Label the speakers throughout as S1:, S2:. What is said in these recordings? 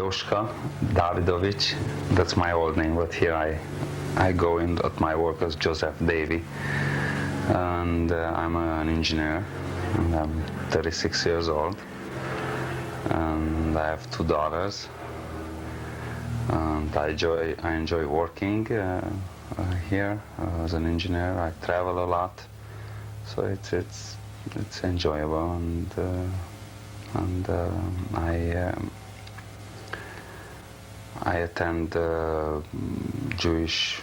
S1: Joska Davidovic. That's my old name, but here I go in at my work as Joseph Davy, and I'm an engineer, and I'm 36 years old, and I have two daughters, and I enjoy working here as an engineer. I travel a lot, so it's enjoyable, and I attend Jewish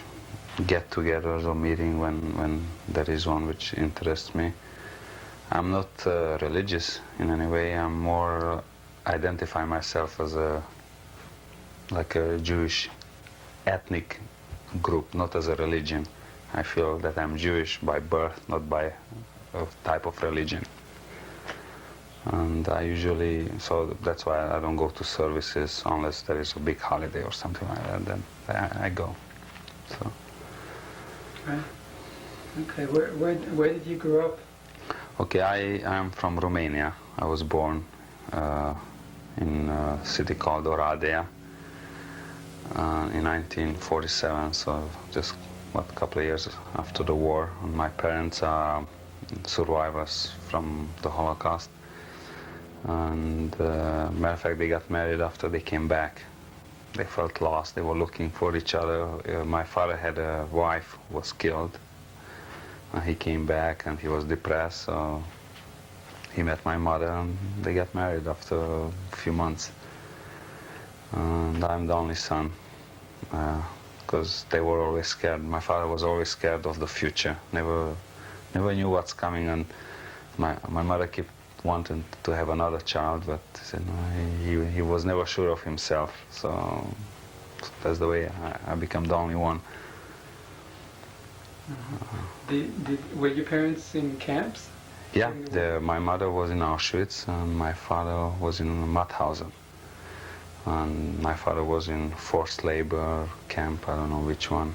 S1: get-togethers or meeting when there is one which interests me. I'm not religious in any way. I'm more identify myself as like a Jewish ethnic group, not as a religion. I feel that I'm Jewish by birth, not by a type of religion. And I usually, so that's why I don't go to services unless there is a big holiday or something like that. Then I go. So.
S2: Right. Okay. Where did you grow up?
S1: Okay, I am from Romania. I was born in a city called Oradea in 1947. So just a couple of years after the war. And my parents are survivors from the Holocaust. And matter of fact, they got married after they came back. They felt lost. They were looking for each other. My father had a wife who was killed. He came back and he was depressed, so he met my mother and they got married after a few months. And I'm the only son, because they were always scared. My father was always scared of the future. Never knew what's coming, and my mother kept wanted to have another child, but he was never sure of himself, so that's the way I became the only one.
S2: Were your parents in camps?
S1: Yeah, my mother was in Auschwitz and my father was in Mauthausen. And my father was in forced labor camp, I don't know which one.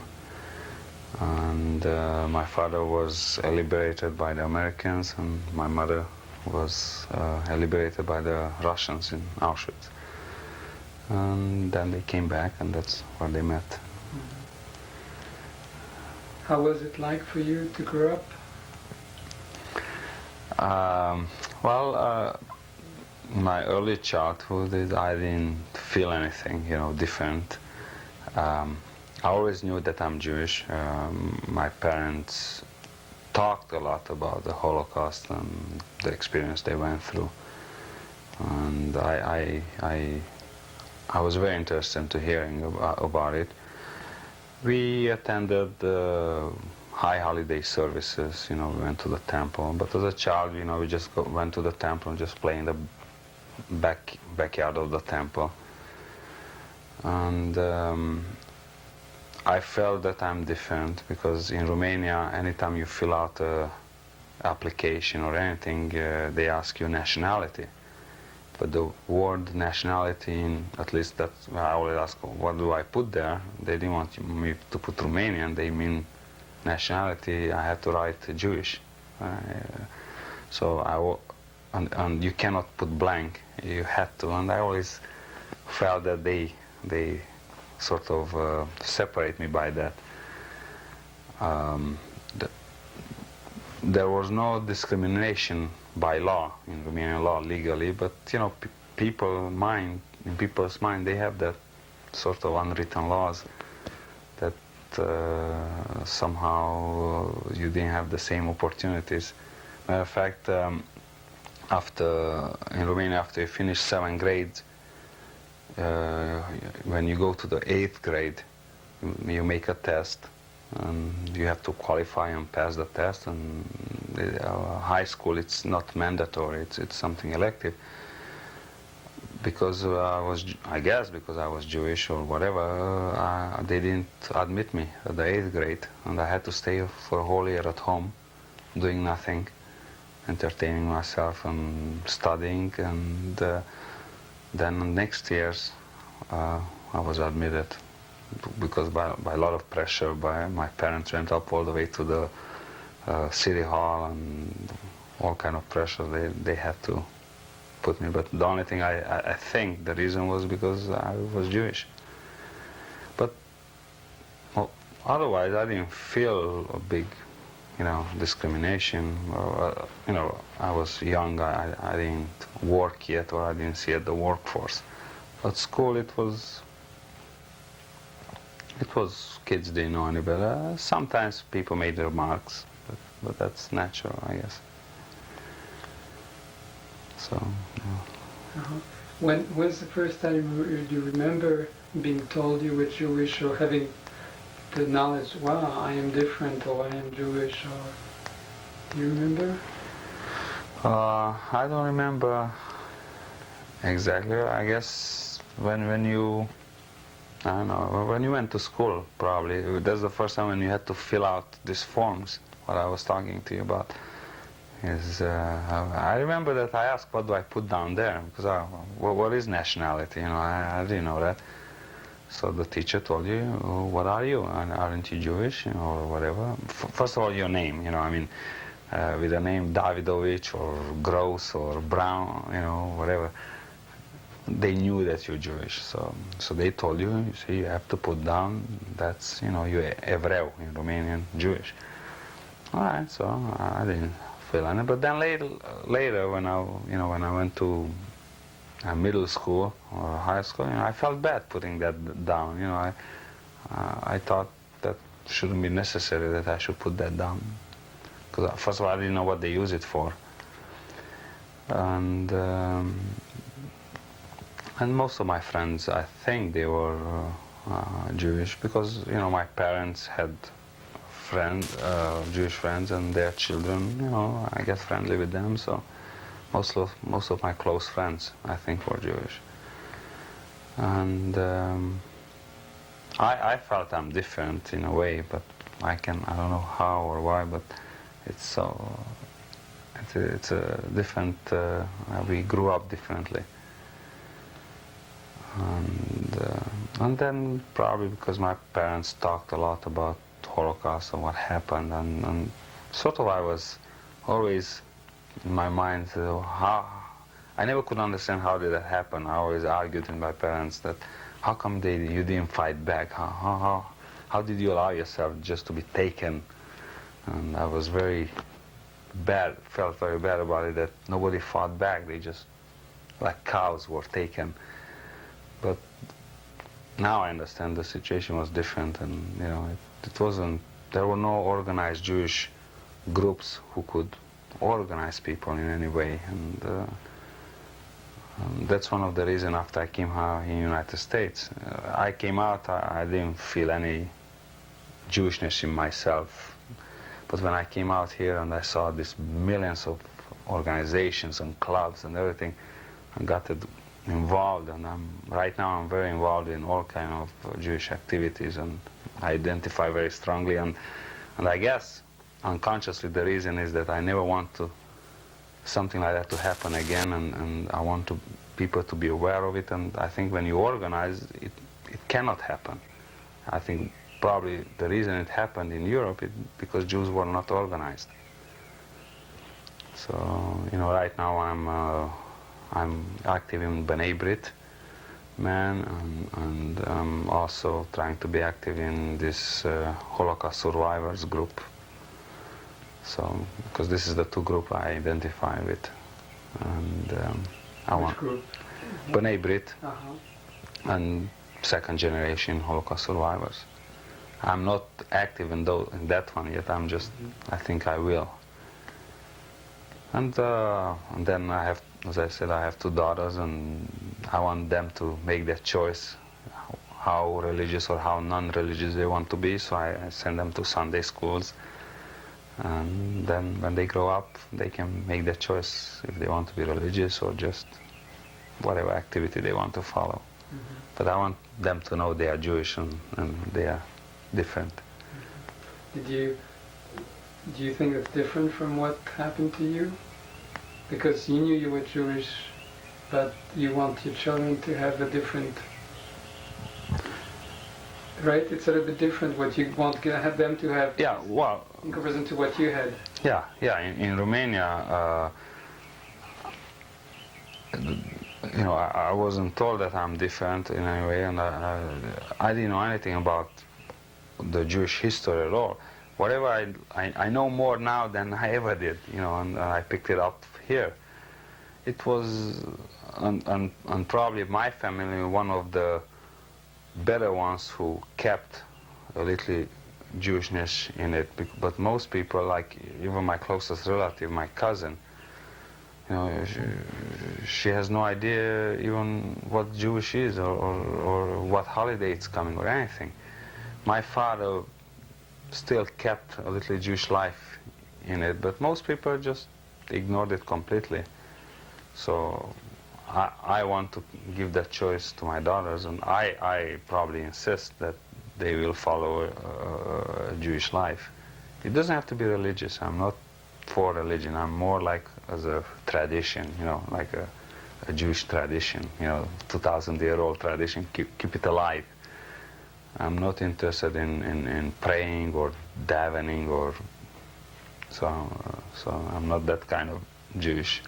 S1: And my father was liberated by the Americans, and my mother was liberated by the Russians in Auschwitz. And then they came back, and that's where they met.
S2: How was it like for you to grow up?
S1: My early childhood, I didn't feel anything, different. I always knew that I'm Jewish. My parents talked a lot about the Holocaust and the experience they went through, and I was very interested to hearing about it. We attended high holiday services. We went to the temple. But as a child, we just went to the temple and just play in the backyard of the temple. And I felt that I'm different because in Romania, anytime you fill out an application or anything, they ask you nationality. But the word nationality, at least that's I always ask, what do I put there? They didn't want me to put Romanian. They mean nationality. I had to write Jewish. And you cannot put blank. You had to. And I always felt that they sort of separate me by that. There was no discrimination by law, in Romanian law, legally, but in people's mind, they have that sort of unwritten laws that somehow you didn't have the same opportunities. Matter of fact, in Romania, after you finish 7th grade, when you go to the 8th grade, you make a test, and you have to qualify and pass the test. And high school, it's not mandatory; it's something elective. Because I guess because I was Jewish or whatever, they didn't admit me at the 8th grade, and I had to stay for a whole year at home, doing nothing, entertaining myself and studying. And then next years, I was admitted. Because by a lot of pressure, my parents went up all the way to the city hall, and all kind of pressure they had to put me. But the only thing I think the reason was because I was Jewish. But well, otherwise, I didn't feel a big, discrimination. Or, I was young. I didn't work yet, or I didn't see at the workforce. At school, it was kids didn't know any better. Sometimes people made remarks, but that's natural, I guess. So. Yeah.
S2: Uh-huh. When's the first time you remember being told you were Jewish, or having the knowledge, wow, I am different, or I am Jewish, or do you remember?
S1: I don't remember exactly. I guess when you, I don't know, when you went to school, probably. That's the first time when you had to fill out these forms, what I was talking to you about. I remember that I asked, what do I put down there? Because what is nationality? I didn't know that. So the teacher told you, what are you? Aren't you Jewish? Or whatever. First of all, your name. With the name Davidovich or Gross or Brown, whatever. They knew that you're Jewish. So they told you, you have to put down that's, you're Evreu in Romanian, Jewish. All right. So I didn't feel any. But then later when I went to middle school or high school, I felt bad putting that down. I thought that shouldn't be necessary that I should put that down, because first of all I didn't know what they use it for, and most of my friends, I think they were Jewish, because my parents had Jewish friends, and their children, I get friendly with them, so. Most of my close friends, I think, were Jewish, and I felt I'm different in a way, but I don't know how or why, but it's a different. We grew up differently, and then probably because my parents talked a lot about Holocaust and what happened, and sort of I was always. In my mind, how I never could understand how did that happen. I always argued with my parents that how come you didn't fight back? How did you allow yourself just to be taken? And I was felt very bad about it, that nobody fought back. They just, like cows, were taken. But now I understand the situation was different, and it wasn't. There were no organized Jewish groups who could organize people in any way, and that's one of the reasons after I came out in the United States. I came out, I didn't feel any Jewishness in myself, but when I came out here and I saw these millions of organizations and clubs and everything, I got involved, and right now I'm very involved in all kind of Jewish activities, and I identify very strongly, and I guess unconsciously the reason is that I never want something like that to happen again, and I want people to be aware of it, and I think when you organize, it cannot happen. I think probably the reason it happened in Europe is because Jews were not organized. So, right now I'm active in B'nai Brit, and I'm also trying to be active in this Holocaust survivors group. So, because this is the two groups I identify with, and I want
S2: group?
S1: B'nai Brit
S2: Uh-huh.
S1: and second generation Holocaust survivors. I'm not active in that one yet. I'm just. I think I will. And then I have, as I said, I have two daughters, and I want them to make their choice, how religious or how non-religious they want to be. So I send them to Sunday schools. And then when they grow up, they can make their choice if they want to be religious or just whatever activity they want to follow. Mm-hmm. But I want them to know they are Jewish and they are different.
S2: Mm-hmm. Do you think it's different from what happened to you? Because you knew you were Jewish, but you want your children to have a different... Right? It's a little bit different what you want to have them to have.
S1: Yeah, well...
S2: In comparison to what you had.
S1: Yeah. In Romania, you know, I wasn't told that I'm different in any way, and I didn't know anything about the Jewish history at all. Whatever I know more now than I ever did, you know, and I picked it up here. It was, and probably my family, one of the better ones who kept a little Jewishness in it, but most people, like even my closest relative, my cousin, you know, she has no idea even what Jewish is, or what holiday it's coming, or anything. My father still kept a little Jewish life in it, but most people just ignored it completely. So I want to give that choice to my daughters, and I probably insist that they will follow a Jewish life. It doesn't have to be religious. I'm not for religion. I'm more like as a tradition, you know, like a Jewish tradition, you know, 2,000-year-old tradition. Keep it alive. I'm not interested in praying or davening, or so I'm not that kind of Jewish.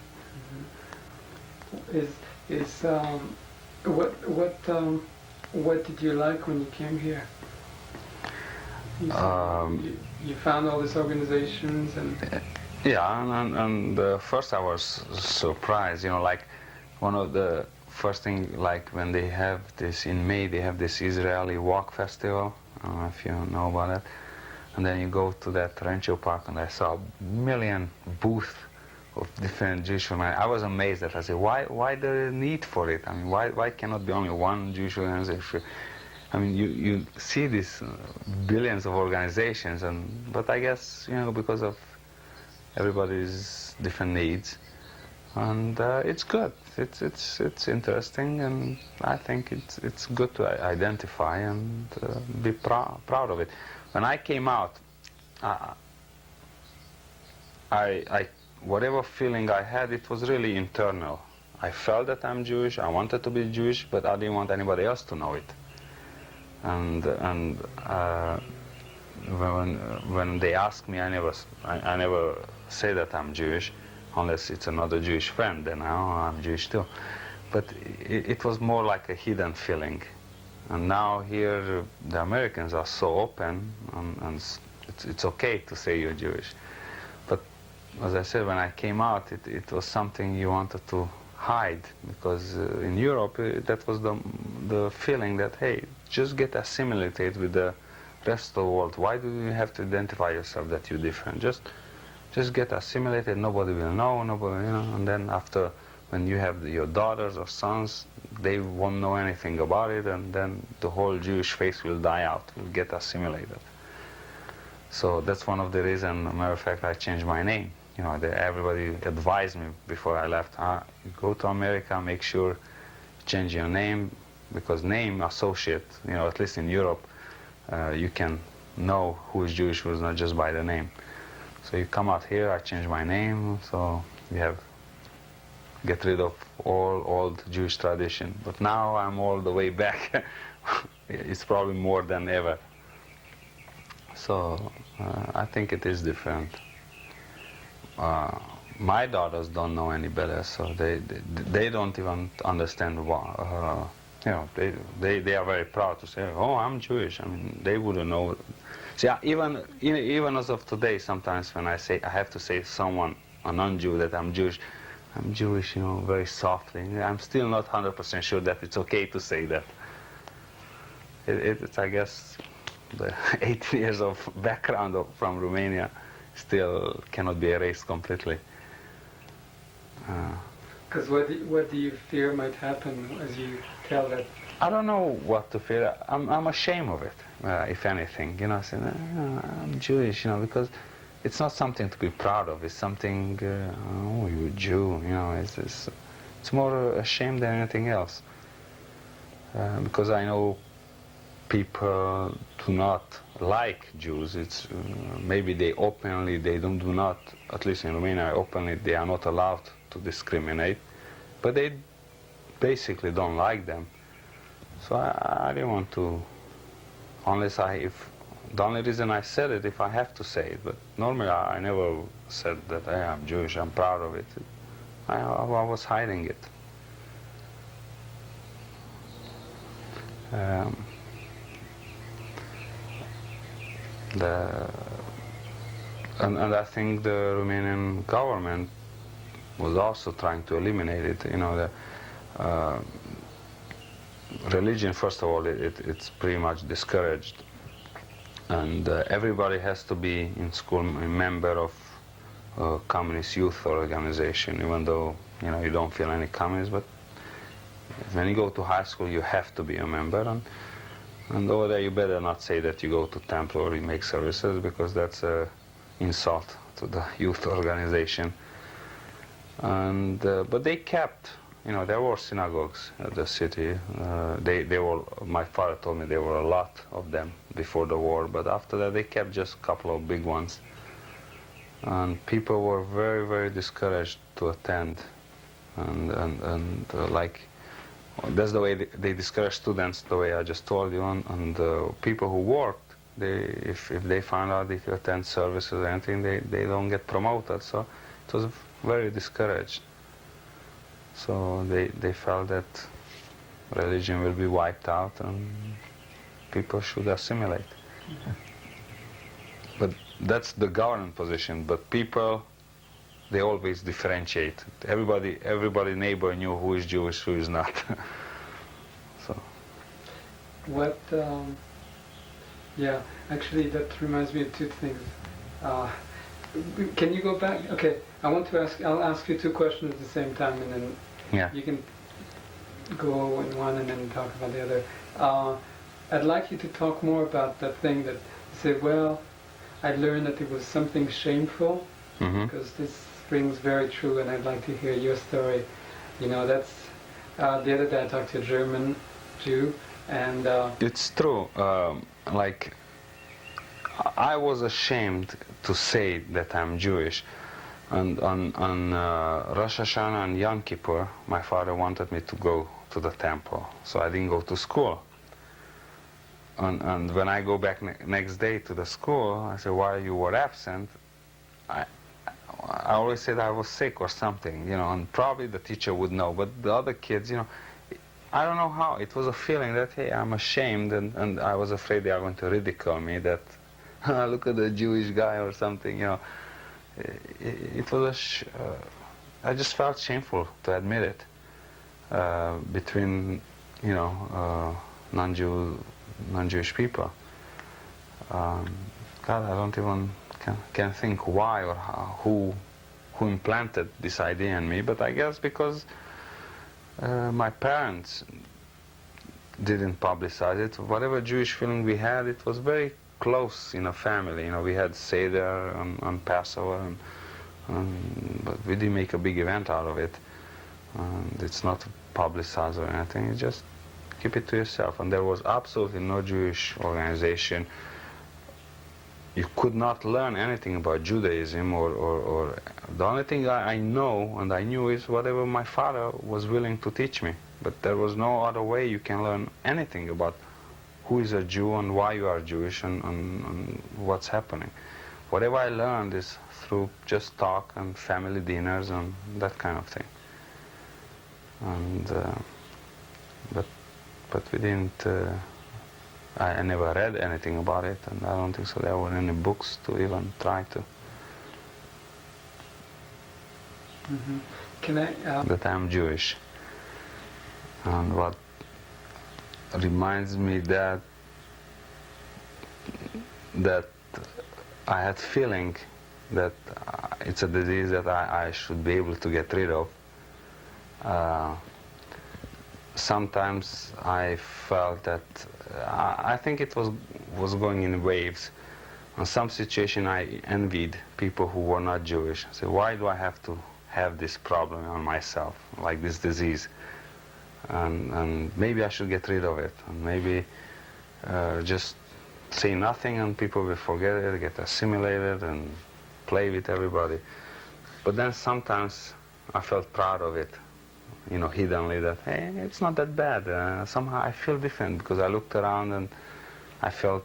S2: What did you like when you came here? You found all these organizations and
S1: yeah, and first I was surprised, you know, like one of the first thing, like when they have this in May, they have this Israeli walk festival. I don't know if you know about it. And then you go to that Rancho Park, and I saw a million booths of different Jewish organizations. I was amazed at it. I said, why the need for it? I mean, why cannot be only one Jewish organization? I mean, you see these billions of organizations, but I guess, you know, because of everybody's different needs, and it's good. It's interesting, and I think it's good to identify and be proud of it. When I came out, I whatever feeling I had, it was really internal. I felt that I'm Jewish. I wanted to be Jewish, but I didn't want anybody else to know it. And when they ask me, I never say that I'm Jewish, unless it's another Jewish friend. Then I'm Jewish too. But it was more like a hidden feeling. And now here, the Americans are so open, and it's okay to say you're Jewish. But as I said, when I came out, it was something you wanted to hide, because in Europe, that was the feeling that, hey, just get assimilated with the rest of the world. Why do you have to identify yourself that you're different? Just get assimilated. Nobody will know. Nobody, you know. And then after, when you have your daughters or sons, they won't know anything about it, and then the whole Jewish face will die out. Will get assimilated. So that's one of the reasons. As a matter of fact, I changed my name. You know, everybody advised me before I left. You go to America, make sure you change your name, because name associate. You know, at least in Europe, you can know who is Jewish, who is not, just by the name. So you come out here, I changed my name, so we have get rid of all old Jewish tradition. But now I'm all the way back. It's probably more than ever. So I think it is different. My daughters don't know any better, so they don't even understand why. You know, they are very proud to say, "Oh, I'm Jewish." I mean, they wouldn't know. See, even as of today, sometimes when I have to say to someone, a non-Jew, that I'm Jewish, you know, very softly. I'm still not 100% sure that it's okay to say that. It's, I guess, the 18 years of background from Romania still cannot be erased completely.
S2: Because what do you fear might happen as you tell that?
S1: I don't know what to fear. I'm ashamed of it, if anything. You know, saying, I'm Jewish, you know, because it's not something to be proud of. It's something, oh, you're a Jew, you know. It's more a shame than anything else. Because I know people do not like Jews. It's maybe they do not, at least in Romania, openly they are not allowed to discriminate, but they basically don't like them. So I didn't want to, unless the only reason I said it, if I have to say it, but normally I never said that, hey, I'm Jewish, I'm proud of it. I was hiding it. Um, the and I think the Romanian government was also trying to eliminate it. You know, the religion, first of all, it's pretty much discouraged, and everybody has to be in school a member of a communist youth organization, even though you don't feel any communist. But when you go to high school, you have to be a member, and over there you better not say that you go to temple or you make services, because that's a insult to the youth organization. And but they kept, there were synagogues at the city. They were. My father told me there were a lot of them before the war, but after that they kept just a couple of big ones. And people were very, very discouraged to attend, and like that's the way they discourage students, the way I just told you. And people who worked, if they find out if you attend services or anything, they don't get promoted. So it was very discouraged. So they felt that religion will be wiped out and people should assimilate. But that's the government position. But people, they always differentiate. Everybody neighbor knew who is Jewish, who is not. So.
S2: What? Yeah, actually, that reminds me of two things. Can you go back? Okay, I'll ask you two questions at the same time, and then you can go in one and then talk about the other. I'd like you to talk more about that thing that you say, well, I learned that it was something shameful, because this rings very true, and I'd like to hear your story. That's the other day I talked to a German Jew, and
S1: it's true. Like, I was ashamed to say that I'm Jewish, and on Rosh Hashanah and Yom Kippur, my father wanted me to go to the temple, so I didn't go to school. And when I go back next day to the school, I said, why you were absent? I always said I was sick or something, and probably the teacher would know, but the other kids, I don't know how. It was a feeling that, hey, I'm ashamed, and I was afraid they are going to ridicule me, that, look at the Jewish guy or something, It was I just felt shameful to admit it, between, non-Jewish people. God, I don't even can think why or who implanted this idea in me, but I guess because my parents didn't publicize it. Whatever Jewish feeling we had, it was very close in a family. We had Seder on Passover, but we didn't make a big event out of it. And it's not publicized or anything. You just keep it to yourself. And there was absolutely no Jewish organization. You could not learn anything about Judaism, or the only thing I know and I knew is whatever my father was willing to teach me. But there was no other way you can learn anything about who is a Jew and why you are Jewish and what's happening. Whatever I learned is through just talk and family dinners and that kind of thing. And but we didn't. I never read anything about it, and I don't think so there were any books to even try to.
S2: Can I?
S1: That I'm Jewish, and what reminds me that I had feeling that it's a disease that I should be able to get rid of. Sometimes I felt that I think it was going in waves. In some situation I envied people who were not Jewish. I said, why do I have to have this problem on myself, like this disease? And maybe I should get rid of it, and maybe just say nothing and people will forget it, get assimilated and play with everybody. But then sometimes I felt proud of it, hiddenly, that, hey, it's not that bad. Somehow I feel different because I looked around and I felt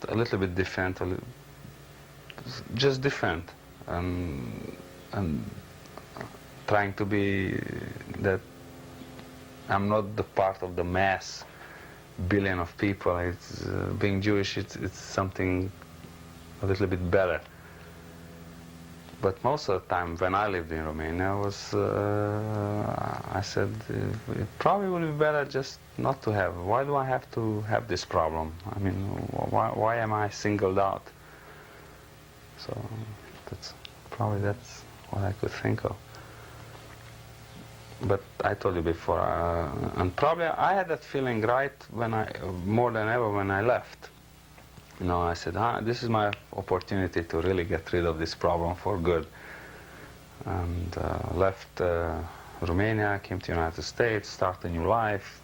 S1: a little bit different, just different, and trying to be that I'm not the part of the mass billion of people, it's being Jewish, it's something a little bit better. But most of the time when I lived in Romania, I said it probably would be better just not to have. Why do I have to have this problem? I mean, why am I singled out? So that's what I could think of. But I told you before, and probably I had that feeling right more than ever when I left. You know, I said, this is my opportunity to really get rid of this problem for good. And left Romania, came to the United States, start a new life,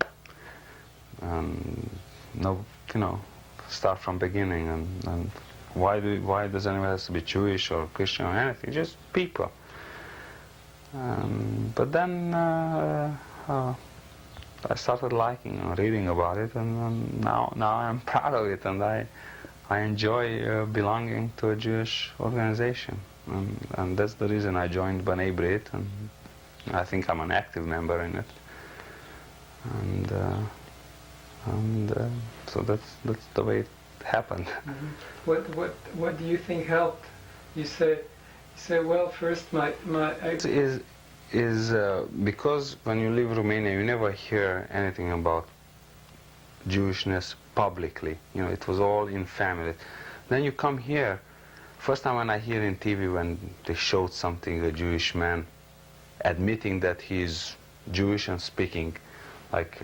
S1: and start from beginning. And why does anyone have to be Jewish or Christian or anything? Just people. But then I started liking and reading about it, and now I'm proud of it, and I enjoy belonging to a Jewish organization, and that's the reason I joined B'nai Brit, and I think I'm an active member in it, and so that's the way it happened.
S2: Mm-hmm. What do you think helped? You say, well, first my
S1: is because when you leave Romania, you never hear anything about Jewishness publicly. You know, it was all in family. Then you come here. First time when I hear in TV when they showed something, a Jewish man admitting that he's Jewish and speaking, like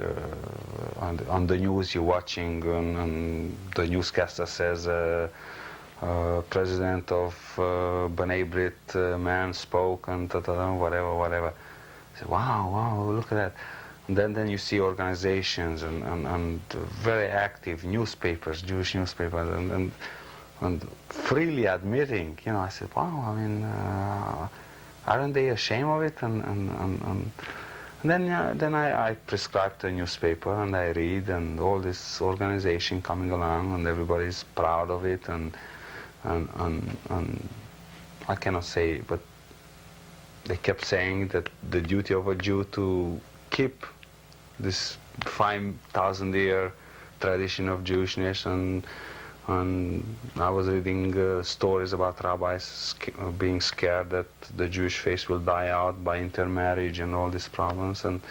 S1: on the news you're watching, and the newscaster says, President of B'nai Brit man spoke, and whatever. I say, wow, look at that. And then you see organizations and very active newspapers, Jewish newspapers, and freely admitting. You know, I said, wow. I mean, aren't they ashamed of it? And then I prescribe to a newspaper and I read, and all this organization coming along, and everybody's proud of it, and I cannot say, but they kept saying that the duty of a Jew to keep this 5,000-year tradition of Jewishness, and I was reading stories about rabbis being scared that the Jewish faith will die out by intermarriage and all these problems, and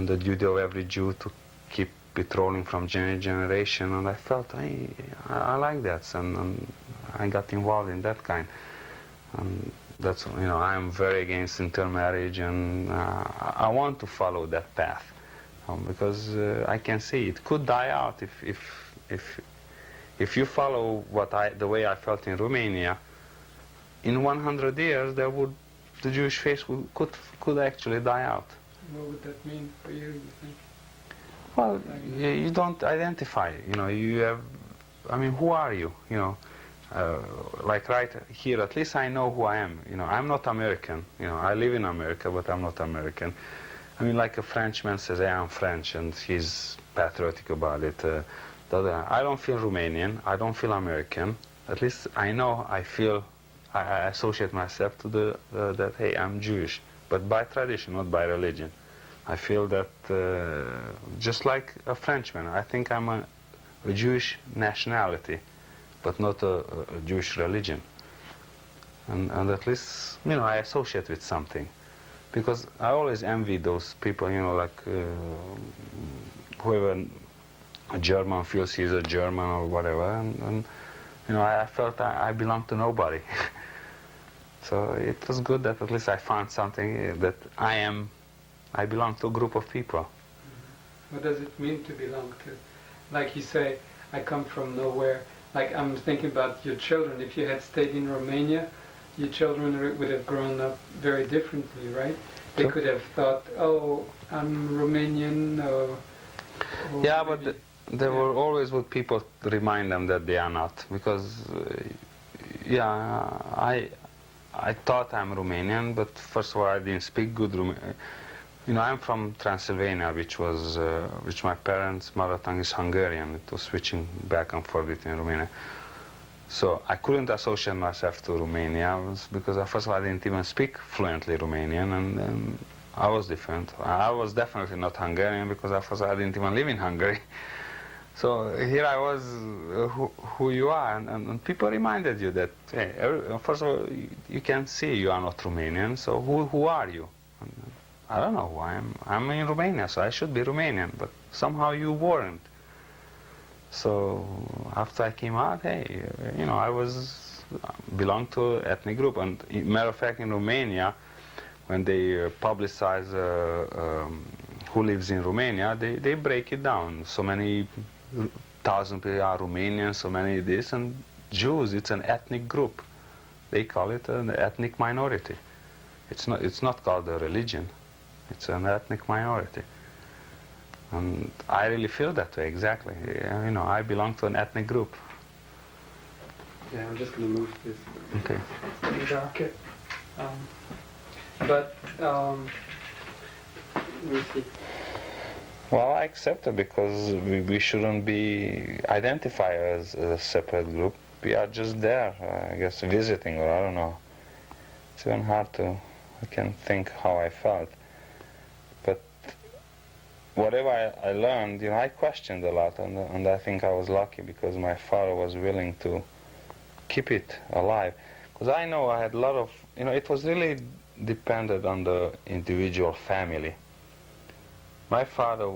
S1: the duty of every Jew to keep it rolling from generation, and I felt, hey, I like that, and I got involved in that kind. And that's, you know, I'm very against intermarriage, and I want to follow that path, because I can see it could die out if you follow the way I felt in Romania. In 100 years, the Jewish faith could actually die out.
S2: What would that mean for you think?
S1: Well, you don't identify. You know, you have. I mean, who are you? You know, like right here, at least I know who I am. You know, I'm not American. You know, I live in America, but I'm not American. I mean, like a Frenchman says, "Hey, I'm French," and he's patriotic about it. I don't feel Romanian. I don't feel American. At least I know. I associate myself to that. Hey, I'm Jewish, but by tradition, not by religion. I feel that just like a Frenchman, I think I'm a Jewish nationality, but not a Jewish religion. And at least, you know, I associate with something. Because I always envy those people, you know, like whoever a German feels he's a German or whatever. And you know, I felt I belonged to nobody. So it was good that at least I found something that I belong to a group of people.
S2: What does it mean to belong to? Like you say, I come from nowhere. Like I'm thinking about your children. If you had stayed in Romania, your children would have grown up very differently, right? They could have thought, oh, I'm Romanian, or
S1: yeah, but there were always would people remind them that they are not. Because, I thought I'm Romanian, but first of all, I didn't speak good Romanian. You know, I'm from Transylvania, which my parents' mother tongue is Hungarian. It was switching back and forth between Romania. So I couldn't associate myself to Romania because first of all, I didn't even speak fluently Romanian, and I was different. I was definitely not Hungarian because first of all, I didn't even live in Hungary. So here I was, who you are, and people reminded you that, hey, first of all, you can see you are not Romanian, so who are you? And I don't know who I am. I'm in Romania, so I should be Romanian, but somehow you weren't. So after I came out, hey, you know, I belonged to an ethnic group, and matter of fact, in Romania, when they publicize who lives in Romania, they break it down. So many thousand people are Romanians, so many this, and Jews, it's an ethnic group. They call it an ethnic minority. It's not called a religion. It's an ethnic minority. And I really feel that way, exactly. You know, I belong to an ethnic group.
S2: Yeah, I'm just going to move this.
S1: Okay.
S2: It's getting darker. Let me see.
S1: Well, I accept it because we shouldn't be identified as a separate group. We are just there, I guess, visiting, or I don't know. It's even hard to, I can't think how I felt. But whatever I learned, you know, I questioned a lot, and I think I was lucky because my father was willing to keep it alive. Because I know I had a lot of, you know, it was really dependent on the individual family. My father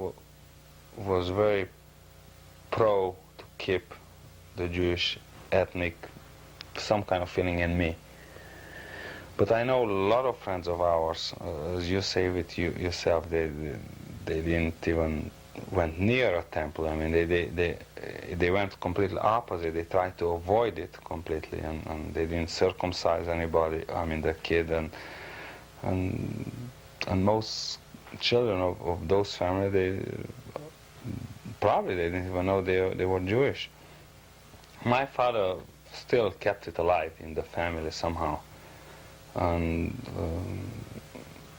S1: was very pro to keep the Jewish ethnic, some kind of feeling in me. But I know a lot of friends of ours, as you say with you yourself, they didn't even went near a temple. I mean, they went completely opposite. They tried to avoid it completely, and they didn't circumcise anybody. I mean, the kid and most children of those families, they didn't even know they were Jewish. My father still kept it alive in the family somehow, and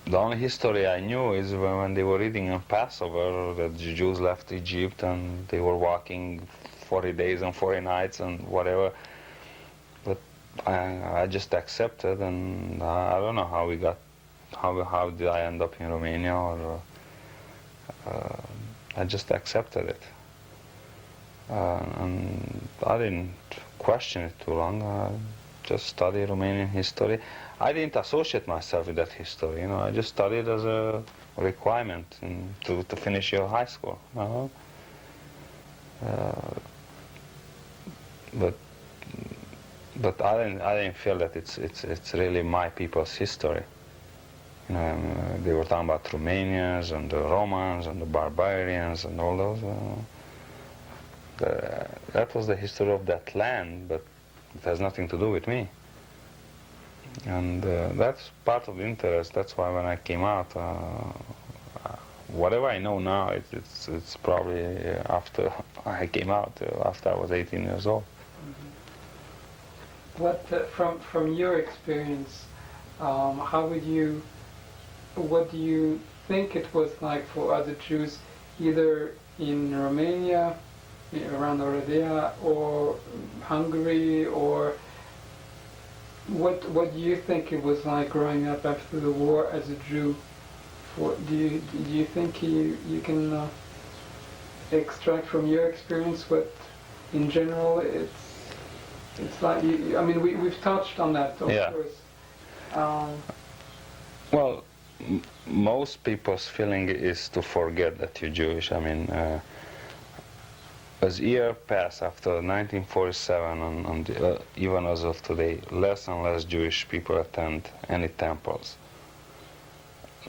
S1: the only history I knew is when they were reading on Passover that the Jews left Egypt and they were walking 40 days and 40 nights and whatever. But I just accepted, and I don't know how we got. How did I end up in Romania, or I just accepted it. And I didn't question it too long. I just studied Romanian history. I didn't associate myself with that history, you know. I just studied as a requirement to finish your high school. You know? But I didn't feel that it's really my people's history. You know, they were talking about Romanians and the Romans and the barbarians and all those. That was the history of that land, but it has nothing to do with me. And that's part of the interest. That's why when I came out, whatever I know now, it's probably after I came out, after I was 18 years old.
S2: Mm-hmm. What from your experience, what do you think it was like for other Jews, either in Romania, around Oradea, or Hungary, or what do you think it was like growing up after the war as a Jew? Do you think you can extract from your experience what, in general, it's like? I mean, we've touched on that, of course.
S1: Well, most people's feeling is to forget that you're Jewish. I mean, as years pass after 1947 and even as of today, less and less Jewish people attend any temples.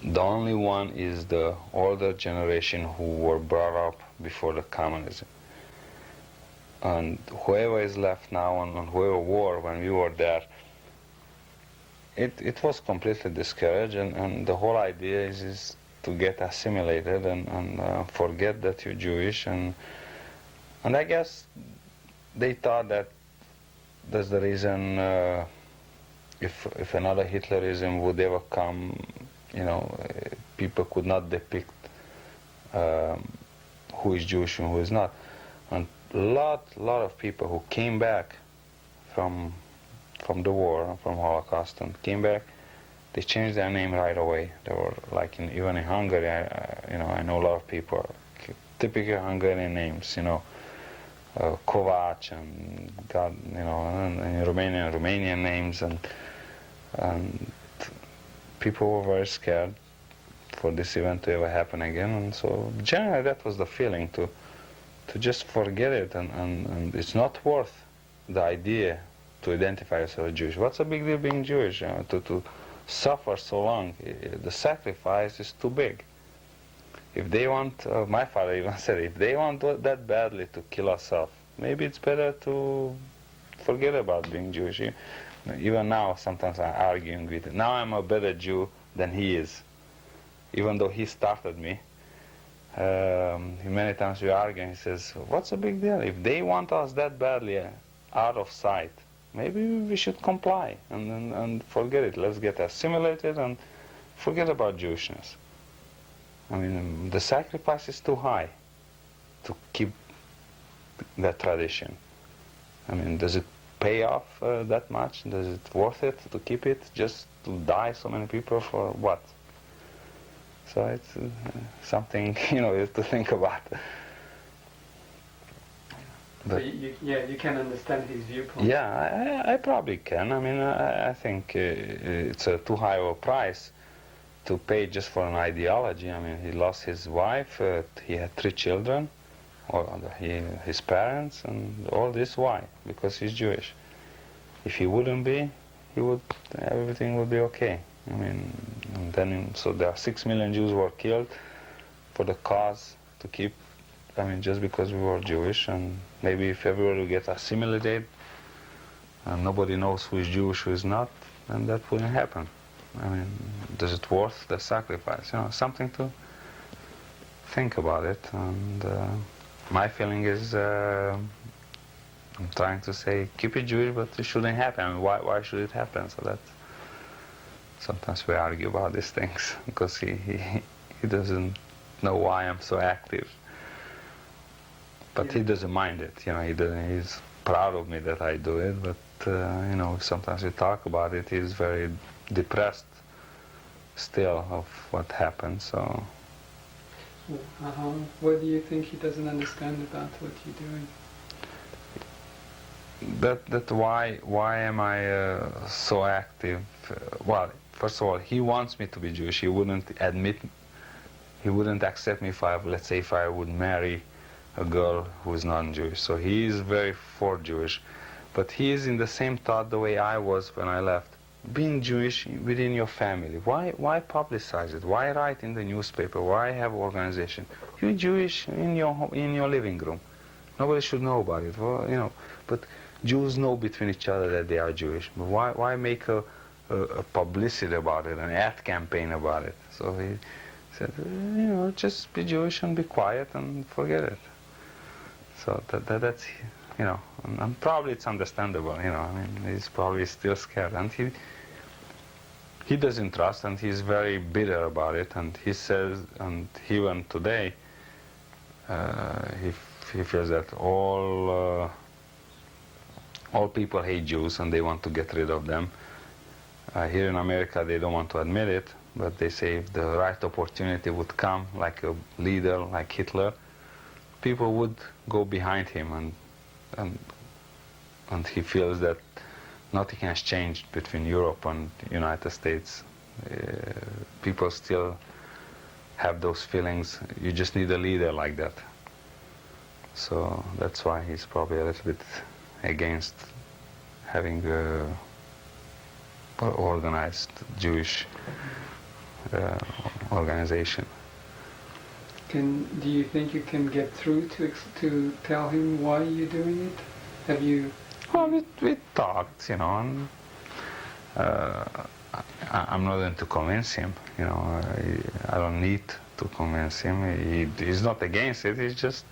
S1: The only one is the older generation who were brought up before the communism. And whoever is left now and whoever were when we were there, it was completely discouraged, and the whole idea is to get assimilated and forget that you're Jewish, and I guess they thought that that's the reason if another Hitlerism would ever come, you know, people could not depict who is Jewish and who is not. And lot of people who came back from the war, from Holocaust, and came back, they changed their name right away. They were like even in Hungary, I know a lot of people typical Hungarian names, you know, Kovac and God, you know, and in Romanian names, and people were very scared for this event to ever happen again, and so generally that was the feeling, to just forget it, and it's not worth the idea to identify yourself as Jewish. What's a big deal being Jewish? You know, to suffer so long, the sacrifice is too big. If they want, my father even said, if they want that badly to kill us off, maybe it's better to forget about being Jewish. Even now, sometimes I'm arguing with it. Now I'm a better Jew than he is, even though he started me. Many times we argue, and he says, what's the big deal? If they want us that badly out of sight, maybe we should comply and forget it. Let's get assimilated and forget about Jewishness. I mean, the sacrifice is too high to keep that tradition. I mean, does it pay off that much? Does it worth it to keep it, just to die so many people for what? So it's something, you know, to think about.
S2: But you can understand his viewpoint.
S1: Yeah, I probably can. I mean, I think it's a too high of a price to pay just for an ideology. I mean, he lost his wife, he had 3 children, or his parents, and all this. Why? Because he's Jewish. If he wouldn't be, everything would be okay. I mean, and then so there are 6 million Jews were killed for the cause to keep. I mean, just because we were Jewish, and maybe if everybody gets assimilated, and nobody knows who is Jewish, who is not, then that wouldn't happen. I mean, is it worth the sacrifice? You know, something to think about it. And my feeling is, I'm trying to say, keep it Jewish, but it shouldn't happen. I mean, why should it happen? So that sometimes we argue about these things, because he doesn't know why I'm so active. But
S2: Yeah.
S1: he doesn't mind it. You know, he's proud of me that I do it. But you know, sometimes we talk about it. He's very depressed still of what happened. So.
S2: What do you think he doesn't understand about what you're doing?
S1: That why am I so active? Well, first of all, he wants me to be Jewish. He wouldn't accept me if let's say, if I would marry a girl who is non-Jewish. So he is very for Jewish, but he is in the same thought the way I was when I left. Being Jewish within your family, why publicize it? Why write in the newspaper? Why have organization? You're Jewish in your living room. Nobody should know about it. Well, you know, but Jews know between each other that they are Jewish. But why make a publicity about it, an ad campaign about it? So he said, you know, just be Jewish and be quiet and forget it. So that's, you know, and probably it's understandable, you know. I mean, he's probably still scared, and he doesn't trust, and he's very bitter about it. And he says, and even today, he feels that all people hate Jews and they want to get rid of them. Here in America, they don't want to admit it, but they say if the right opportunity would come, like a leader like Hitler, people would go behind him, and he feels that nothing has changed between Europe and the United States. People still have those feelings. You just need a leader like that. So that's why he's probably a little bit against having a organized Jewish organization.
S2: Do you think you can get through to tell him why you're doing it? Have you?
S1: Well, we talked, you know, and I'm not going to convince him. You know, I don't need to convince him. He's not against it. He's just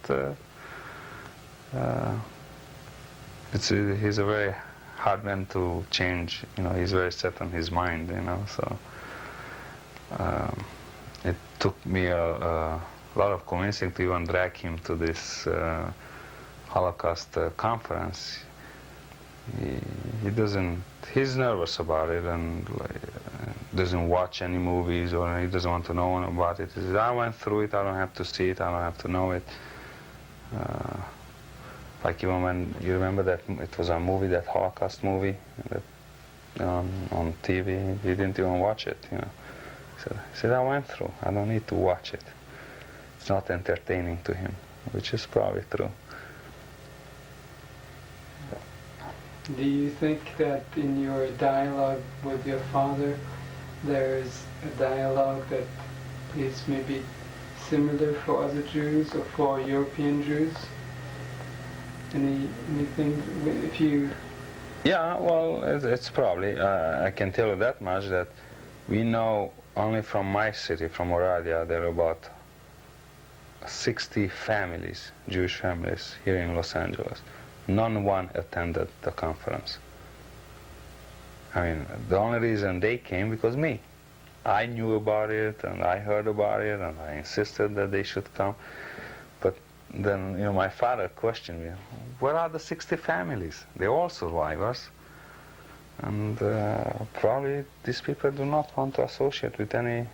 S1: he's a very hard man to change. You know, he's very set on his mind. You know, so it took me a lot of convincing to even drag him to this Holocaust conference. He doesn't. He's nervous about it, and doesn't watch any movies, or he doesn't want to know about it. He says, I went through it, I don't have to see it, I don't have to know it. Like even when, you remember that it was a movie, that Holocaust movie, that on TV, he didn't even watch it, you know. He said, I went through, I don't need to watch it. It's not entertaining to him, which is probably true.
S2: Do you think that in your dialogue with your father, there's a dialogue that is maybe similar for other Jews or for European Jews? Anything, if you...
S1: Yeah, well, it's probably, I can tell you that much, that we know only from my city, from Oradea, there are about 60 families, Jewish families, here in Los Angeles. None one attended the conference. I mean, the only reason they came because me. I knew about it, and I heard about it, and I insisted that they should come. But then, you know, my father questioned me, where are the 60 families? They're all survivors. And probably these people do not want to associate with any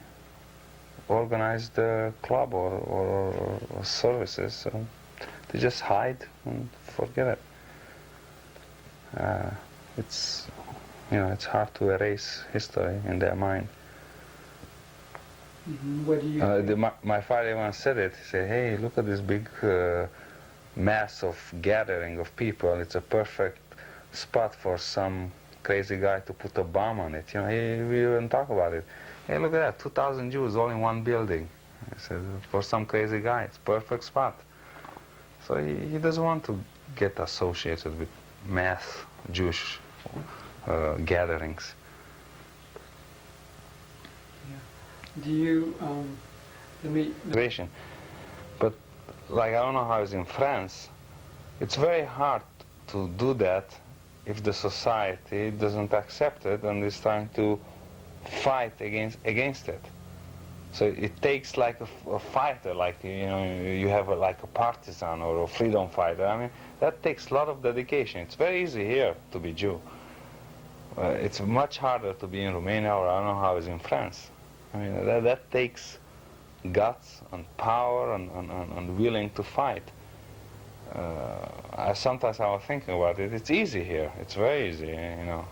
S1: organized club or services. So they just hide and forget it. It's, you know, it's hard to erase history in their mind.
S2: What do you
S1: my father once said it. He said, hey, look at this big mass of gathering of people. It's a perfect spot for some crazy guy to put a bomb on it. You know, we even talk about it. Hey, look at that, 2,000 Jews all in one building. He said, for some crazy guy, it's a perfect spot. So he doesn't want to get associated with mass Jewish gatherings.
S2: Do you,
S1: But like, I don't know how it's in France. It's very hard to do that if the society doesn't accept it and is trying to fight against it. So it takes like a fighter, like, you know, you have like a partisan or a freedom fighter. I mean, that takes a lot of dedication. It's very easy here to be Jew. It's much harder to be in Romania, or I don't know how it's in France. I mean, that takes guts and power and willing to fight. Sometimes I was thinking about it. It's easy here. It's very easy, you know.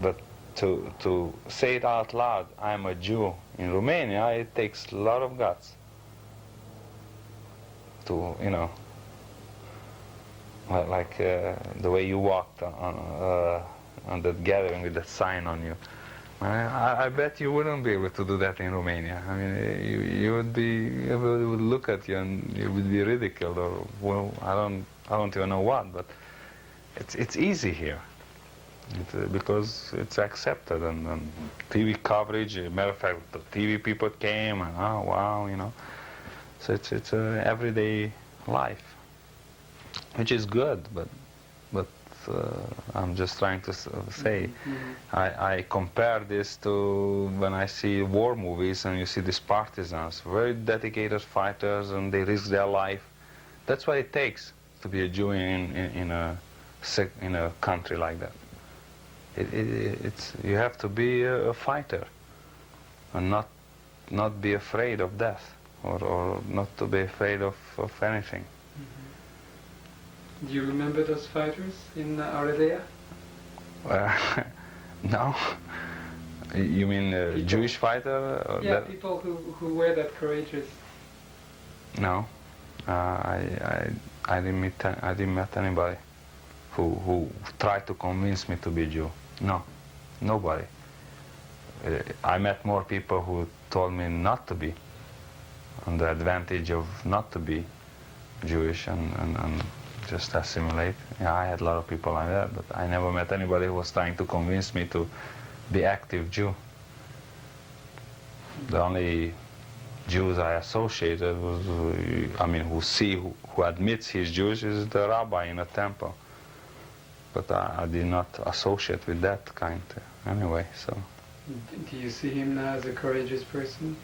S1: But to say it out loud, I'm a Jew in Romania, it takes a lot of guts. To, you know, like the way you walked on that gathering with that sign on you. I bet you wouldn't be able to do that in Romania. I mean, you would be, everybody would look at you and you would be ridiculed, or, well, I don't even know what, but it's easy here. Because it's accepted, and TV coverage, as a matter of fact, the TV people came, and oh wow, you know. So it's a everyday life, which is good, but I'm just trying to say, I compare this to when I see war movies and you see these partisans, very dedicated fighters, and they risk their life. That's what it takes to be a Jew in a country like that. It's you have to be a fighter, and not be afraid of death, or not to be afraid of anything.
S2: Do you remember those fighters in Oradea?
S1: No. You mean Jewish fighter?
S2: Yeah, people who were that courageous.
S1: No, I didn't meet anybody who tried to convince me to be Jew. No, nobody. I met more people who told me not to be, and the advantage of not to be Jewish and just assimilate. Yeah, I had a lot of people like that, but I never met anybody who was trying to convince me to be active Jew. The only Jews I associated was, who admits he's Jewish, is the rabbi in a temple. But I did not associate with that kind anyway, so.
S2: Do you see him now as a courageous person?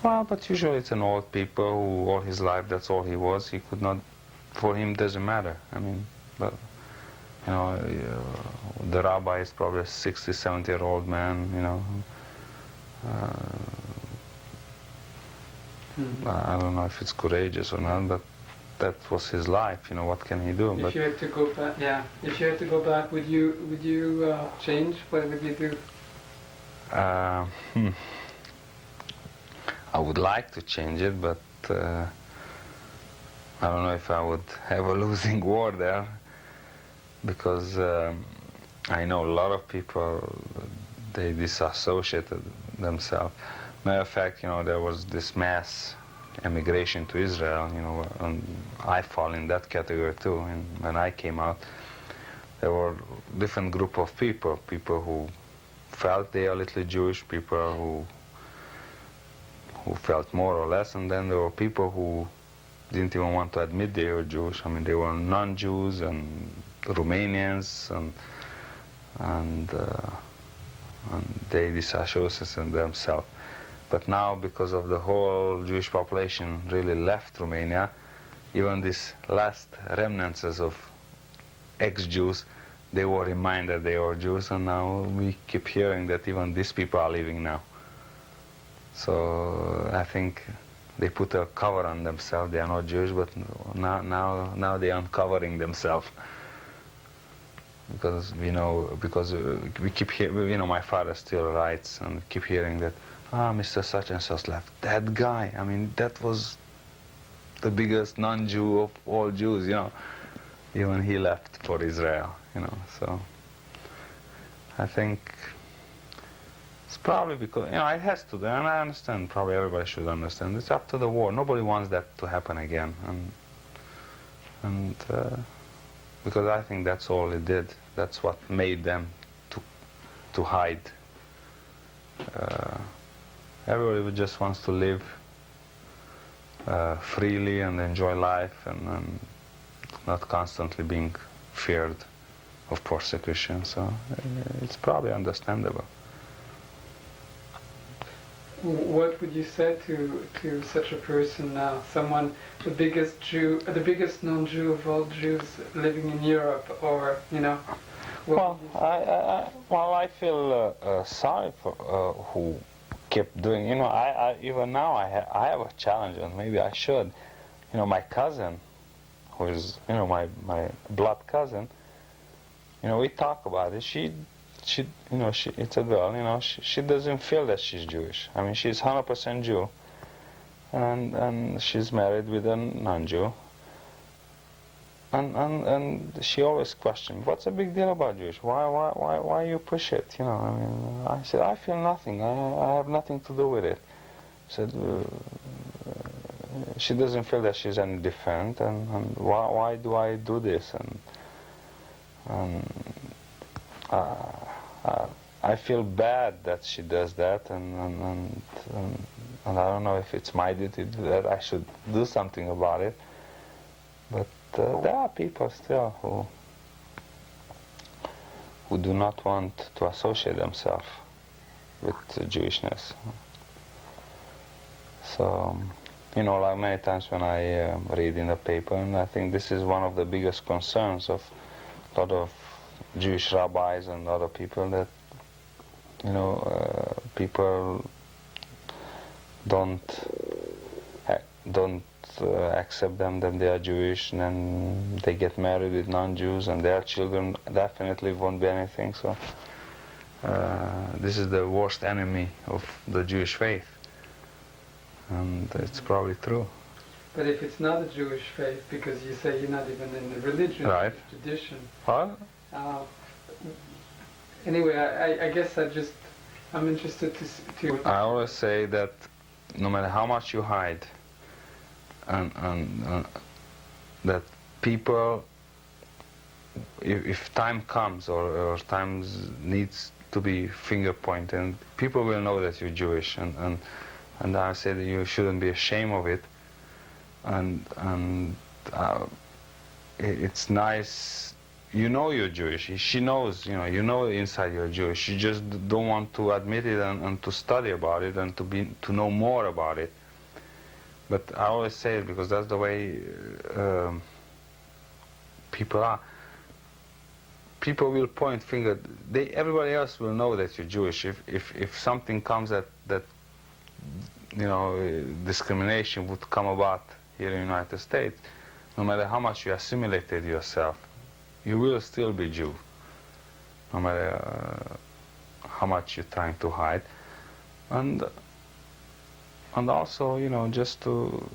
S1: Well, but usually it's an old people who all his life, that's all he was. He could not, for him doesn't matter. I mean, but, you know, the rabbi is probably a 60, 70-year-old man, you know. I don't know if it's courageous or not, but that was his life, you know, what can he do?
S2: If you had to go back, yeah, if you had to go back, would you change? What would you do?
S1: I would like to change it, but I don't know if I would have a losing war there, because I know a lot of people, they disassociated themselves. Matter of fact, you know, there was this mass emigration to Israel, you know, and I fall in that category too. And when I came out, there were different group of people who felt they are a little Jewish, people who felt more or less, and then there were people who didn't even want to admit they were Jewish. I mean, they were non-Jews and Romanians, and they disassociated themselves. But now, because of the whole Jewish population really left Romania, even these last remnants of ex-Jews, they were reminded they were Jews, and now we keep hearing that even these people are leaving now. So I think they put a cover on themselves. They are not Jewish, but now they are uncovering themselves. Because we keep hearing, you know, my father still writes and keep hearing that, Mr. Such and Such left. That guy, I mean, that was the biggest non-Jew of all Jews, you know. Even he left for Israel, you know. So I think it's probably because, you know, it has to, and I understand, probably everybody should understand. It's after the war. Nobody wants that to happen again. And because I think that's all it did. That's what made them to hide. Everybody just wants to live freely and enjoy life, and not constantly being feared of persecution. So it's probably understandable.
S2: What would you say to such a person now? Someone, the biggest non-Jew of all Jews living in Europe, or, you know?
S1: Well, I feel sorry for who kept doing. You know, I even now I have a challenge, and maybe I should. You know, my cousin, who is, you know, my blood cousin. You know, we talk about it. She you know, it's a girl. You know, she doesn't feel that she's Jewish. I mean, she's 100% Jew, and she's married with a non-Jew. And she always questioned, what's the big deal about Jewish? Why you push it? You know, I mean, I said, I feel nothing. I have nothing to do with it. She said, she doesn't feel that she's any different, and why do I do this? And I feel bad that she does that, and I don't know if it's my duty that I should do something about it. But there are people still who do not want to associate themselves with Jewishness. So, you know, like many times when I read in the paper, and I think this is one of the biggest concerns of a lot of Jewish rabbis and other people, that, you know, people don't accept them, that they are Jewish, and then they get married with non-Jews, and their children definitely won't be anything. So this is the worst enemy of the Jewish faith, and it's probably true.
S2: But if it's not a Jewish faith, because you say you're not even in the religion,
S1: right,
S2: tradition.
S1: What?
S2: Anyway, I guess I'm interested to.
S1: I always say that no matter how much you hide, and that people, if time comes or time needs to be finger pointed, people will know that you're Jewish, and I say that you shouldn't be ashamed of it, and it's nice. You know you're Jewish. She knows, you know inside you're Jewish. You just don't want to admit it and to study about it and to know more about it. But I always say it because that's the way people are. people will point finger. Everybody else will know that you're Jewish. If something comes that discrimination would come about here in the United States, no matter how much you assimilated yourself, you will still be Jew. No matter how much you're trying to hide, and also just to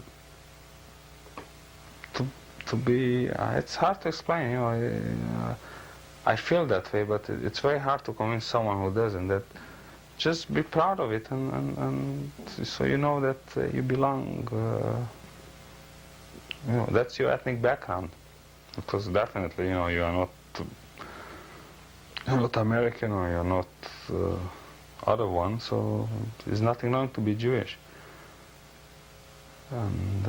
S1: be. It's hard to explain. I feel that way, but it's very hard to convince someone who doesn't. That just be proud of it, and so you know that you belong. That's your ethnic background, because definitely you are not American, or you're not other one. So there's nothing wrong to be Jewish. And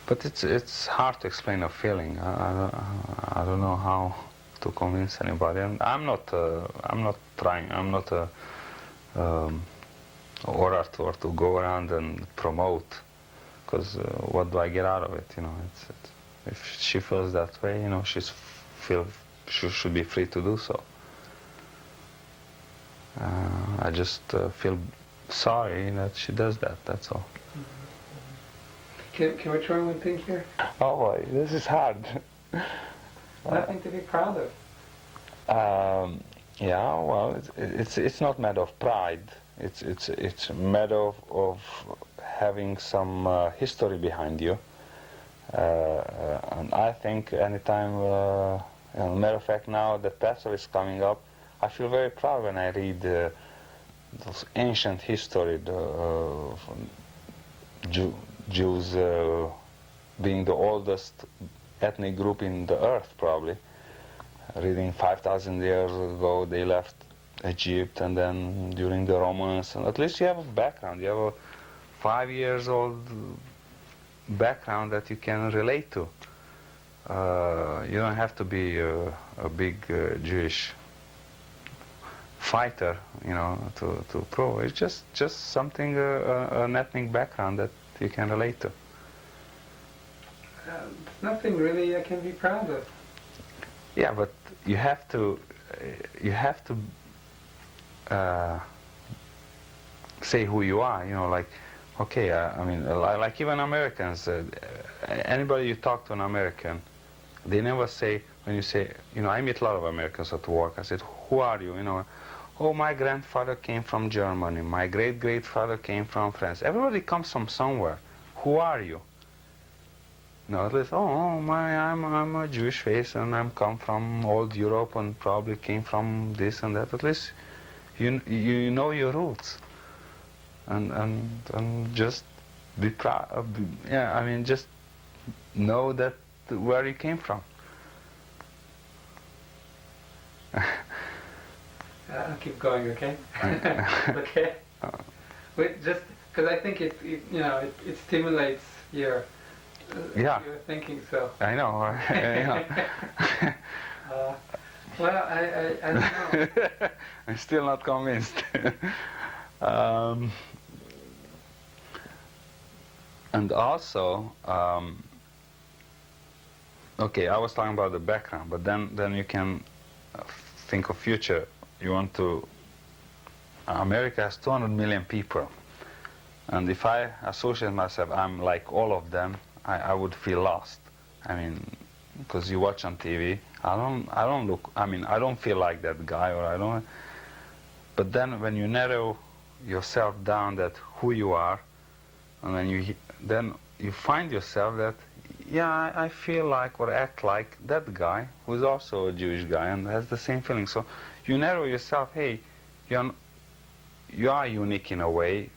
S1: but it's hard to explain a feeling. I don't know how to convince anybody. And I'm not trying. I'm not a orator to go around and promote. Because what do I get out of it? If she feels that way, she should be free to do so. I just feel sorry that she does that. That's all.
S2: Can we try one thing here?
S1: Oh boy, this is hard.
S2: Nothing to be proud of.
S1: Yeah, well, it's not matter of pride. It's a matter of having some history behind you. And I think anytime, matter of fact, now that Passover is coming up, I feel very proud when I read those ancient history, Jews being the oldest ethnic group in the earth, probably. Reading 5,000 years ago, they left Egypt, and then during the Romans, and at least you have a background. You have a 5 years old background that you can relate to. You don't have to be a big Jewish fighter, to prove. It's just something, an ethnic background that you can relate to.
S2: There's nothing really I can be proud of.
S1: Yeah, but you have to say who you are. Like, okay, I mean, like even Americans. Anybody you talk to an American, they never say, when you say, I meet a lot of Americans at work. I said, who are you? Oh, my grandfather came from Germany. My great-great-father came from France. Everybody comes from somewhere. Who are you? At least, I'm a Jewish face, and I'm come from old Europe, and probably came from this and that. At least you know your roots, and just be proud. Just know that where you came from.
S2: I'll keep going, okay? Okay. Wait, just because I think it stimulates your thinking. So
S1: I know.
S2: Well, I don't know.
S1: I'm still not convinced. And also, okay, I was talking about the background, but then you can think of future. You want to. America has 200 million people, and if I associate myself, I'm like all of them, I would feel lost. I mean, because you watch on TV, I don't feel like that guy, or I don't. But then when you narrow yourself down that who you are, and then you find yourself that, yeah, I feel like or act like that guy who's also a Jewish guy and has the same feeling. So you narrow yourself. Hey, you are unique in a way,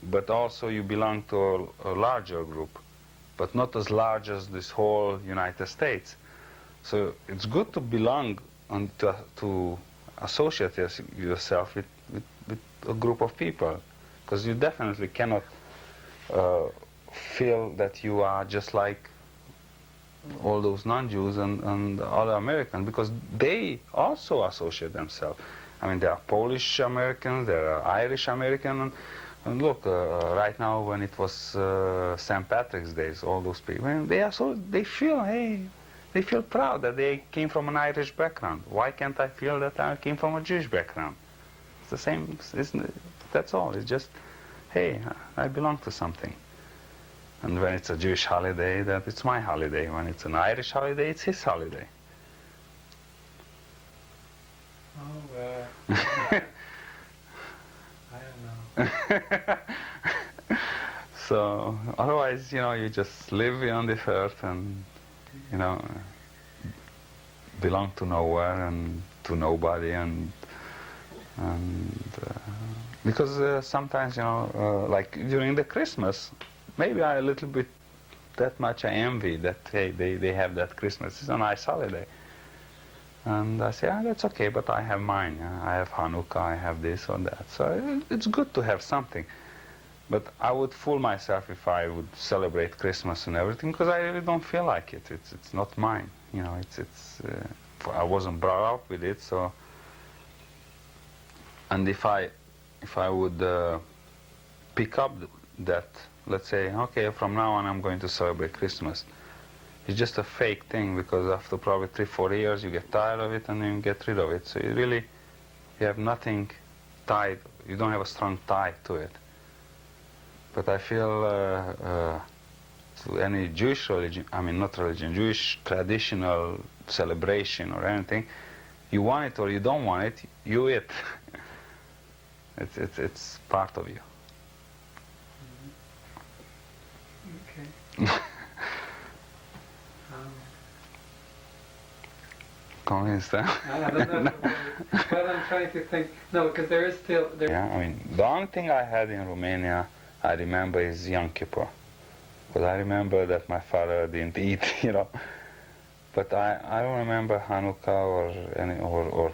S1: but also you belong to a larger group, but not as large as this whole United States. So it's good to belong and to associate yourself with a group of people, because you definitely cannot feel that you are just like all those non-Jews and other Americans, because they also associate themselves. I mean, there are Polish Americans, there are Irish Americans, and look, right now when it was St. Patrick's Day, all those people, they feel, hey, they feel proud that they came from an Irish background. Why can't I feel that I came from a Jewish background? It's the same, isn't it? That's all. It's just, hey, I belong to something. And when it's a Jewish holiday, that it's my holiday. When it's an Irish holiday, it's his holiday.
S2: Oh, I don't know.
S1: So otherwise, you just live on this earth and, belong to nowhere and to nobody, and because sometimes, like during the Christmas, maybe I a little bit that much I envy that, hey, they have that Christmas. It's a nice holiday. And I say, that's okay, but I have mine. I have Hanukkah, I have this or that. So it's good to have something. But I would fool myself if I would celebrate Christmas and everything, because I really don't feel like it. It's not mine. I wasn't brought up with it. So, and if I would pick up that, let's say, okay, from now on I'm going to celebrate Christmas. It's just a fake thing, because after probably 3-4 years you get tired of it and then you get rid of it. So you have nothing tied. You don't have a strong tie to it. But I feel to any Jewish religion, not religion, Jewish traditional celebration or anything, you want it or you don't want it, you it. It's part of you.
S2: Okay.
S1: Convinced, huh?
S2: I don't know. But I'm trying to think. No, because there is still.
S1: Yeah, the only thing I had in Romania, I remember, is Yom Kippur. Because I remember that my father didn't eat, But I don't remember Hanukkah or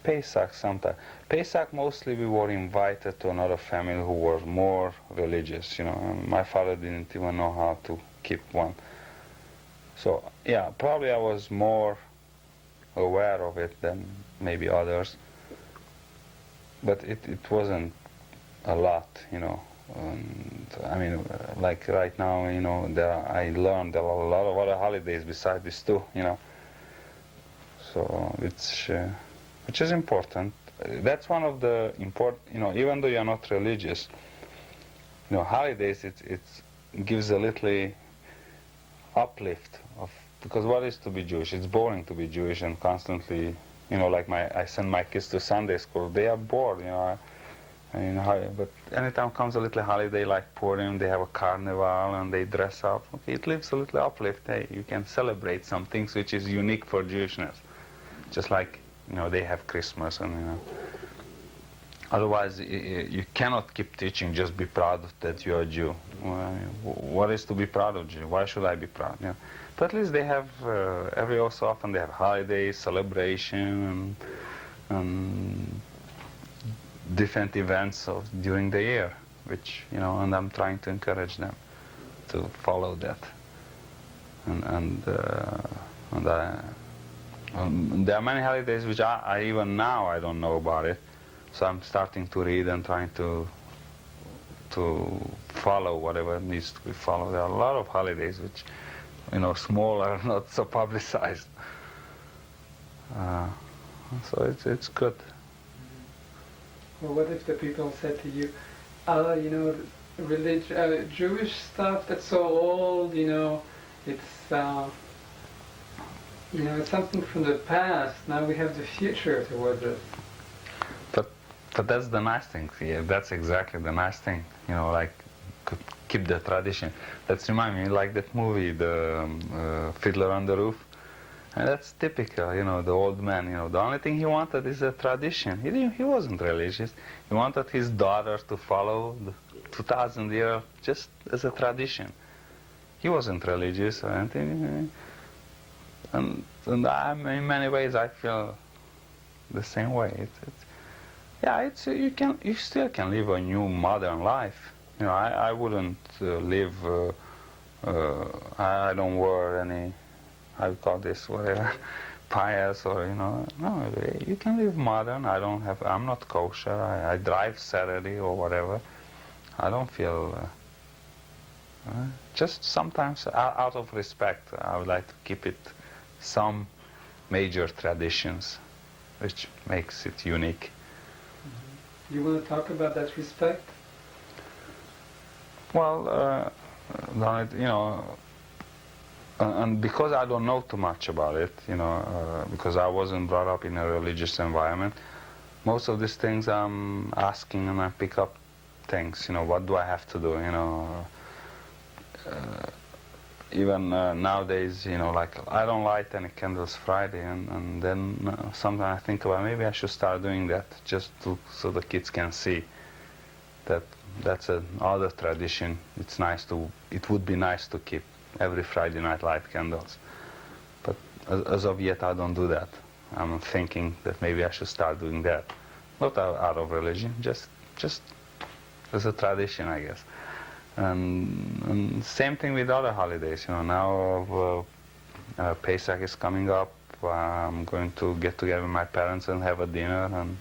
S1: Pesach sometimes. Pesach mostly we were invited to another family who were more religious, And my father didn't even know how to keep one. So yeah, probably I was more aware of it than maybe others. But it wasn't a lot, And, like right now, I learned there are a lot of other holidays besides these two, So which is important. That's one of the important, even though you're not religious, holidays, it gives a little uplift of, because what is to be Jewish? It's boring to be Jewish and constantly, like I send my kids to Sunday school. They are bored, but anytime comes a little holiday like Purim, they have a carnival and they dress up. Okay, it leaves a little uplift. Hey, you can celebrate some things which is unique for Jewishness, just like they have Christmas and Otherwise, you cannot keep teaching. Just be proud that you are a Jew. What is to be proud of Jew? Why should I be proud? But at least they have every so often they have holidays, celebration, and different events during the year, which and I'm trying to encourage them to follow that. And there are many holidays which I even now I don't know about it. So I'm starting to read and trying to follow whatever needs to be followed. There are a lot of holidays which, smaller, not so publicized. So it's good.
S2: Well, what if the people said to you, Jewish stuff that's so old, it's it's something from the past. Now we have the future towards it.
S1: But that's the nice thing. Yeah, that's exactly the nice thing. Like keep the tradition. That reminds me, like that movie, the Fiddler on the Roof. And that's typical. The old man. The only thing he wanted is a tradition. He wasn't religious. He wanted his daughter to follow the 2,000 years just as a tradition. He wasn't religious or anything. And in many ways I feel the same way. You still can live a new modern life. I wouldn't live. I don't wear any. How you call this? Whatever, pious or No, you can live modern. I'm not kosher. I drive Saturday or whatever. I don't feel. Just sometimes, out of respect, I would like to keep it some major traditions, which makes it unique.
S2: You want to talk about that respect?
S1: Well, you know, and because I don't know too much about it, you know, because I wasn't brought up in a religious environment, most of these things I'm asking and I pick up things, you know, what do I have to do, you know. Even nowadays, you know, like I don't light any candles Friday, and then sometimes I think about maybe I should start doing that just so the kids can see that that's another tradition. It would be nice to keep every Friday night light candles. But as of yet, I don't do that. I'm thinking that maybe I should start doing that. Not out of religion, just as a tradition, I guess. And same thing with other holidays. You know, now Pesach is coming up. I'm going to get together with my parents and have a dinner and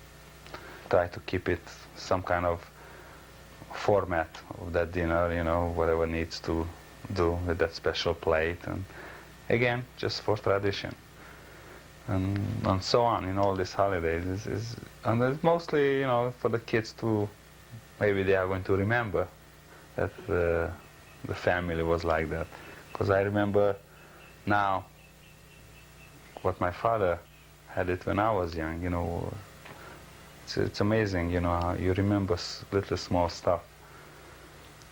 S1: try to keep it some kind of format of that dinner. You know, whatever needs to do with that special plate, and again, just for tradition. And so on in all these holidays and it's mostly, you know, for the kids to maybe they are going to remember that the family was like that, because I remember now what my father had it when I was young. You know, it's amazing, you know, how you remember little small stuff,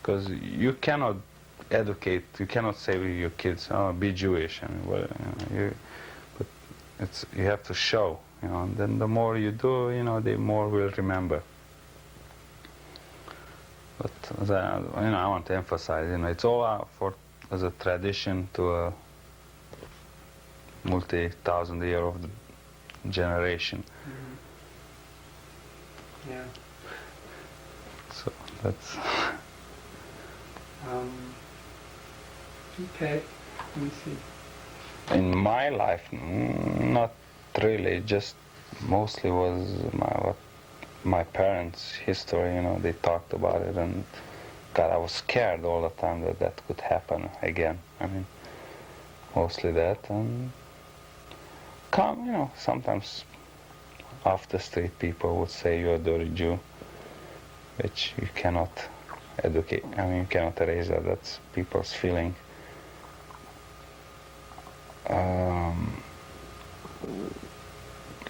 S1: because you cannot educate, you cannot say with your kids, oh, be Jewish. I mean, well, but you have to show, you know, and then the more you do, you know, the more will remember. But as I want to emphasize, you know, it's all as a tradition to a multi-thousand-year-old generation.
S2: Mm-hmm. Yeah.
S1: So that's.
S2: Okay. Let me see.
S1: In my life, not really. Just mostly was my parents' history, you know, they talked about it, and God, I was scared all the time that could happen again. I mean, mostly that, and you know, sometimes off the street people would say you're a dirty Jew, which you cannot educate. I mean, you cannot erase that. That's people's feeling.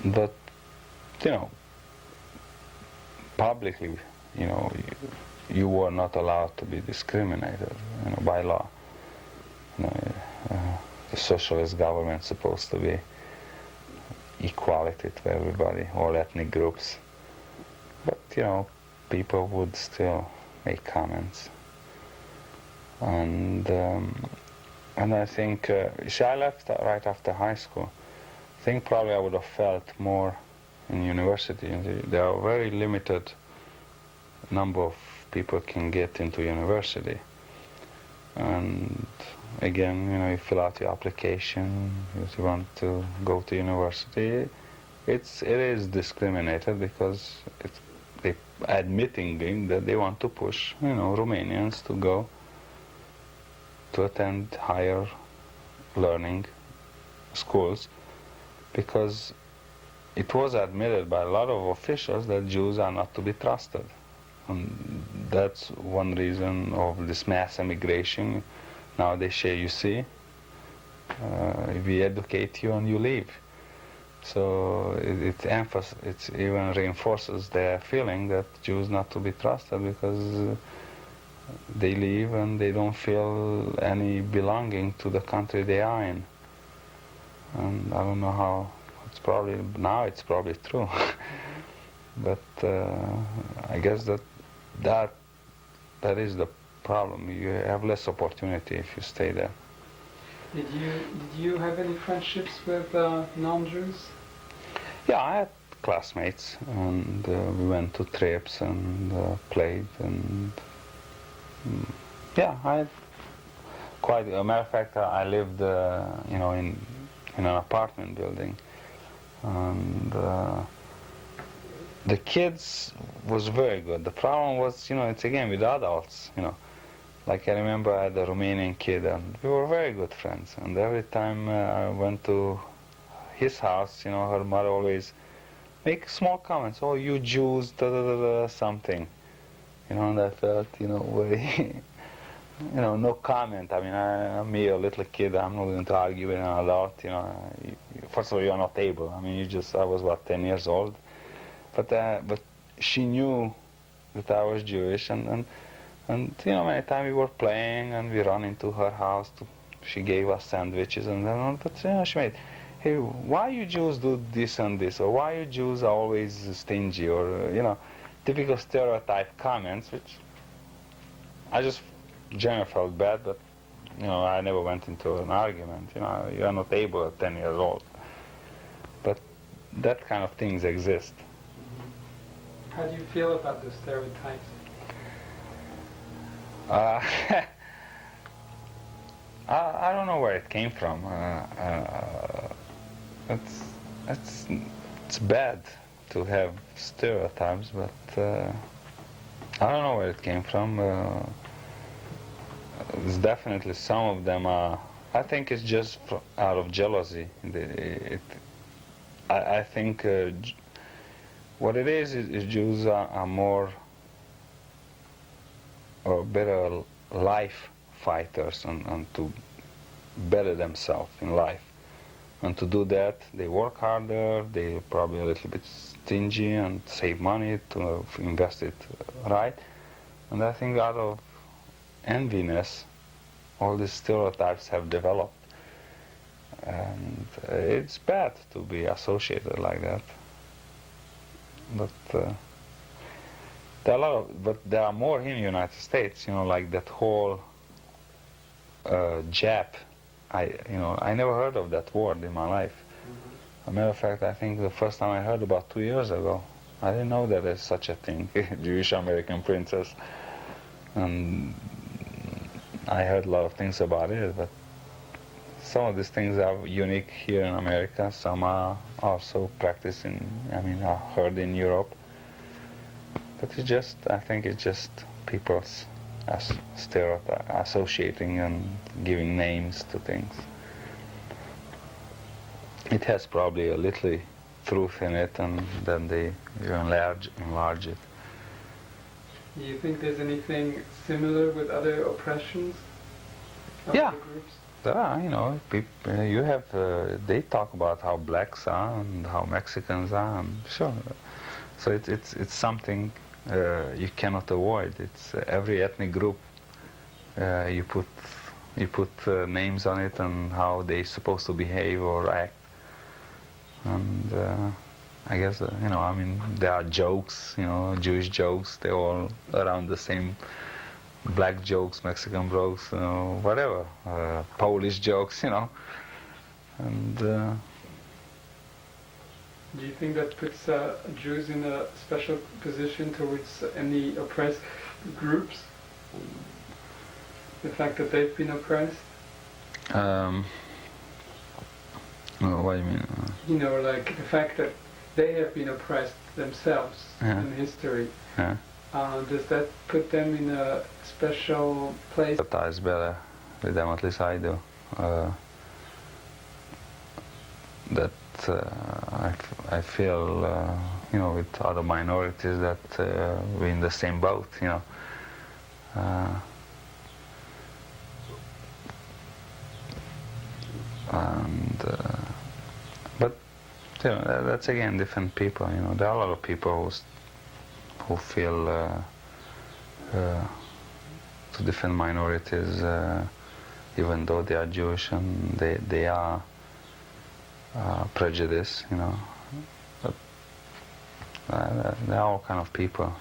S1: But you know, publicly, you know, you were not allowed to be discriminated, you know, by law. You know, the socialist government supposed to be equality to everybody, all ethnic groups. But you know, people would still make comments, and I think I left right after high school. I think probably I would have felt more in university. There are very limited number of people can get into university, and again, you know, you fill out your application if you want to go to university. It is discriminated because they admitting that they want to push, you know, Romanians to go to attend higher learning schools, because it was admitted by a lot of officials that Jews are not to be trusted. And that's one reason of this mass immigration. Now they say, you see, we educate you and you leave. So it even reinforces their feeling that Jews not to be trusted, because they leave and they don't feel any belonging to the country they are in. And I don't know how. It's probably true. But I guess that is the problem. You have less opportunity if you stay there.
S2: Did you have any friendships with non-Jews?
S1: Yeah, I had classmates, and we went to trips and played, and yeah, I had quite. As a matter of fact, I lived, you know, in an apartment building, and the kids was very good. The problem was, you know, it's again with adults, you know, Like I remember I had a Romanian kid, and we were very good friends. And every time I went to his house, her mother always make small comments. Oh, you Jews, da da da da, something. And I felt, very, no comment. I mean, I'm me, a little kid. I'm not going to argue with an adult. First of all, you're not able. I mean, I was what, 10 years old, but she knew that I was Jewish, and many times we were playing and we run into her house. She gave us sandwiches and then, but she made, hey, why you Jews do this and this, or why you Jews are always stingy, or typical stereotype comments, which I just generally felt bad, but I never went into an argument. You are not able at 10 years old, but that kind of things exist.
S2: How do you feel about the stereotypes?
S1: I don't know where it came from. It's bad to have stereotypes, but I don't know where it came from. It's definitely some of them are. I think it's just out of jealousy. I think what it is Jews are more or better life fighters and to better themselves in life. And to do that, they work harder, they're probably a little bit stingy and save money to invest it right. And I think out of enviness, all these stereotypes have developed. And it's bad to be associated like that. But there are more in the United States, like that whole Jap. I never heard of that word in my life. As a matter of fact, I think the first time I heard about 2 years ago. I didn't know that there's such a thing, Jewish American princess. And I heard a lot of things about it, but some of these things are unique here in America. Some are also practiced are heard in Europe. But I think it's just people's stereotype, associating and giving names to things. It has probably a little truth in it, and then they enlarge it.
S2: Do you think there's anything similar with other oppressions of
S1: Yeah.
S2: the groups?
S1: There are, people, you have, they talk about how blacks are and how Mexicans are, and sure. So it's something you cannot avoid. It's every ethnic group. You put names on it and how they're supposed to behave or act. And I guess there are jokes, Jewish jokes. They're all around the same. Black jokes, Mexican jokes, whatever. Polish jokes, and.
S2: Do you think that puts Jews in a special position towards any oppressed groups? The fact that they've been oppressed?
S1: What do you mean?
S2: Like the fact that they have been oppressed themselves in history.
S1: Yeah.
S2: Does that put them in a special place?
S1: That is better with them, at least I do. That I feel, with other minorities that we're in the same boat, but that's again different people. There are a lot of people who feel to different minorities, even though they are Jewish and they are prejudiced, but there are all kind of people,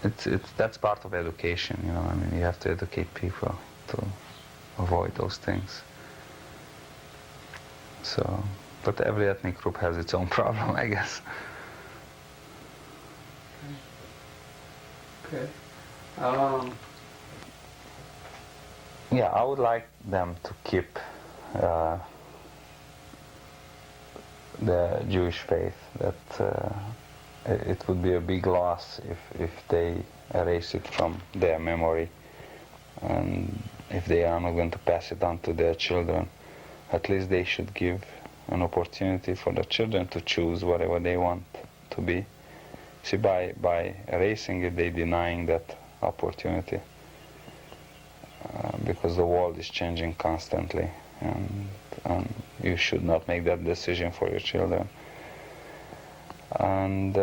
S1: That's part of education, you have to educate people to avoid those things. So, but every ethnic group has its own problem, I guess.
S2: Okay.
S1: Yeah, I would like them to keep the Jewish faith. That it would be a big loss if they erase it from their memory, and if they are not going to pass it on to their children. At least they should give an opportunity for the children to choose whatever they want to be. See, by erasing it, they're denying that opportunity, because the world is changing constantly, and you should not make that decision for your children. And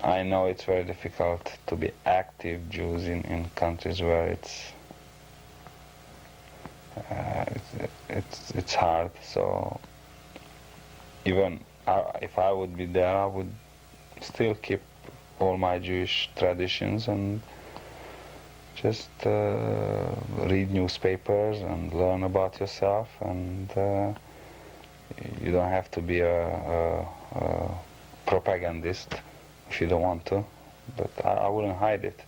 S1: I know it's very difficult to be active Jews in countries where it's hard. So even if I would be there, I would still keep all my Jewish traditions and just read newspapers and learn about yourself. And you don't have to be a propagandist if you don't want to, but I wouldn't hide it.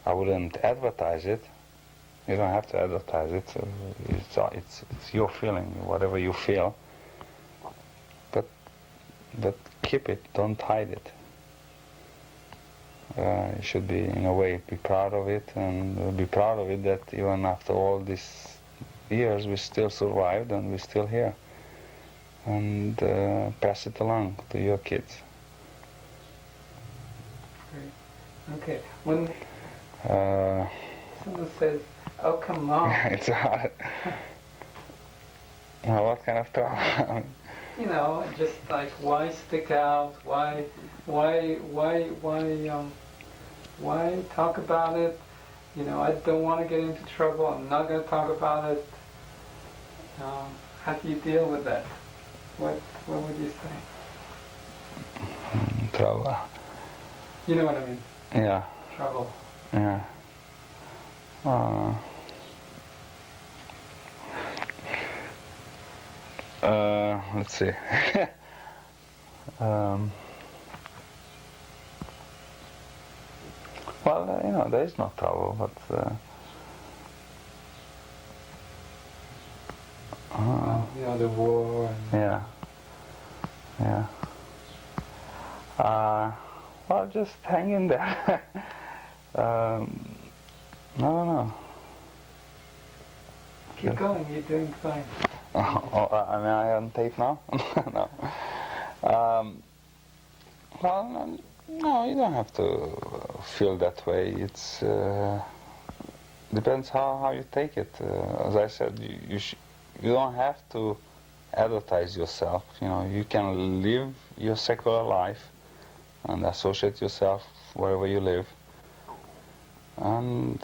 S1: I wouldn't advertise it. You don't have to advertise it. It's your feeling, whatever you feel. But keep it. Don't hide it. You should be, in a way, be proud of it, and be proud of it that even after all these years, we still survived and we're still here. And pass it along to your kids.
S2: Great. Okay. When someone says, "Oh, come on,"
S1: it's hard. Well, what kind of trouble?
S2: you know, just like, why stick out? Why talk about it? You know, I don't want to get into trouble. I'm not going to talk about it. How do you deal with that? What would you say?
S1: Trouble.
S2: You know what I mean?
S1: Yeah.
S2: Trouble.
S1: Yeah. Let's see. Well, you know, there is no trouble, but
S2: you know, the war. And
S1: yeah. Yeah. Well, just hang in there. No.
S2: Keep going. You're doing fine.
S1: I mean, I on tape now? No. Well, no, you don't have to feel that way. It's depends how you take it. As I said, you don't have to advertise yourself. You know, you can live your secular life and associate yourself wherever you live. And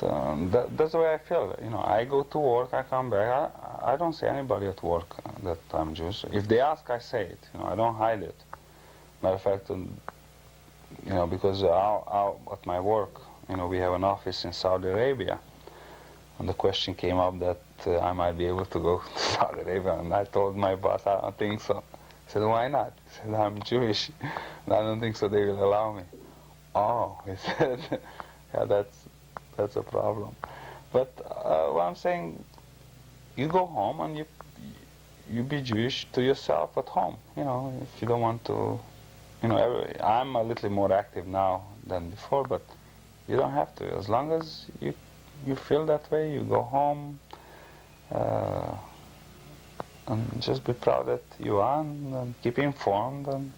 S1: that's the way I feel. You know, I go to work, I come back. I don't say anybody at work that I'm Jewish. If they ask, I say it. You know, I don't hide it. Matter of fact, you know, because at my work, you know, we have an office in Saudi Arabia, and the question came up that I might be able to go to Saudi Arabia, and I told my boss, I don't think so. He said, why not? He said, I'm Jewish, and I don't think so they will allow me. Oh, he said, yeah, that's a problem. But what I'm saying, you go home and you be Jewish to yourself at home. You know, if you don't want to, you know, I'm a little more active now than before, but you don't have to. As long as you feel that way, you go home and just be proud that you are, and keep informed. And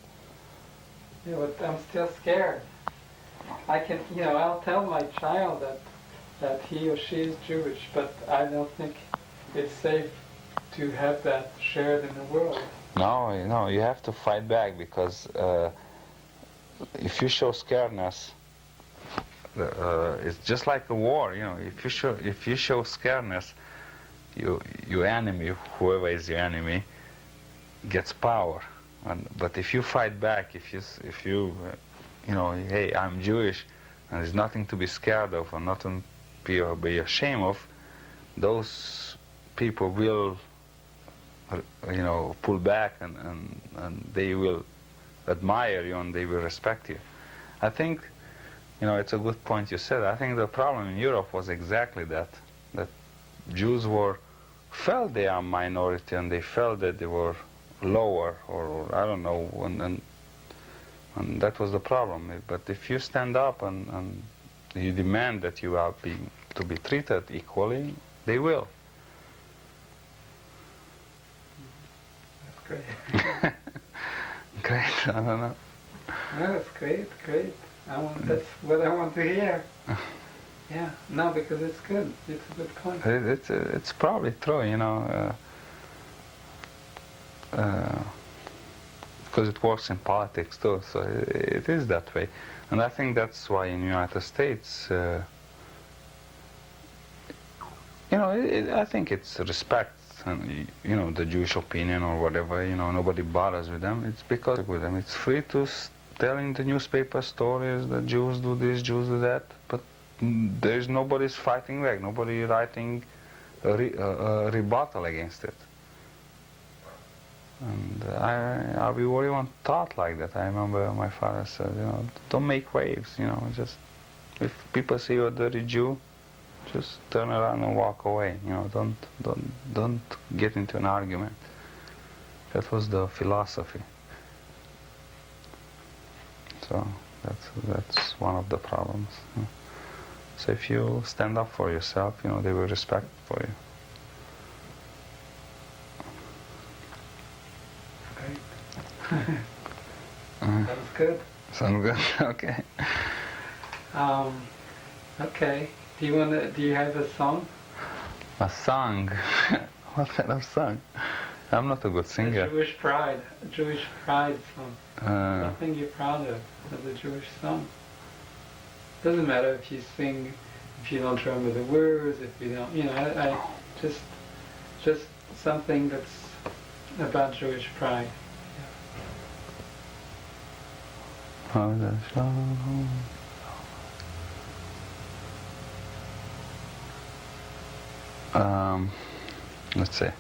S2: Yeah, but I'm still scared. I can, you know, I'll tell my child that he or she is Jewish, but I don't think it's safe to have that shared in the world.
S1: No, you have to fight back, because if you show scaredness, it's just like a war. You know, if you show scaredness, your enemy, whoever is your enemy, gets power. But if you fight back, if you you know, hey, I'm Jewish, and there's nothing to be scared of, or nothing to be ashamed of, those people will, you know, pull back, and they will admire you, and they will respect you. I think, you know, it's a good point you said. I think the problem in Europe was exactly that Jews felt they are a minority, and they felt that they were lower, or I don't know, and And that was the problem. But if you stand up and you demand that you are to be treated equally, they will.
S2: That's great.
S1: Great, I don't know.
S2: No, that's great, great. That's what I want to hear. Yeah, no, because it's good. It's a good point.
S1: It's probably true, you know, because it works in politics too, so it is that way. And I think that's why in the United States, you know, I think it's respect and, you know, the Jewish opinion or whatever, you know, nobody bothers with them. It's because with them, it's free to tell in the newspaper stories that Jews do this, Jews do that, but there's nobody's fighting back, nobody writing a rebuttal against it. And we were even taught like that. I remember my father said, you know, don't make waves, you know, just if people see you're a dirty Jew, just turn around and walk away. You know, don't get into an argument. That was the philosophy. So that's one of the problems. You know. So if you stand up for yourself, you know, they will respect for you.
S2: Great. Sounds good.
S1: Sounds good. Okay.
S2: Okay. Do you have a song?
S1: A song? What kind of song? I'm not a good singer.
S2: A Jewish pride song. Something you're proud of a Jewish song. Doesn't matter if you sing, if you don't remember the words, if you don't, you know, I just something that's about Jewish pride.
S1: Let's see.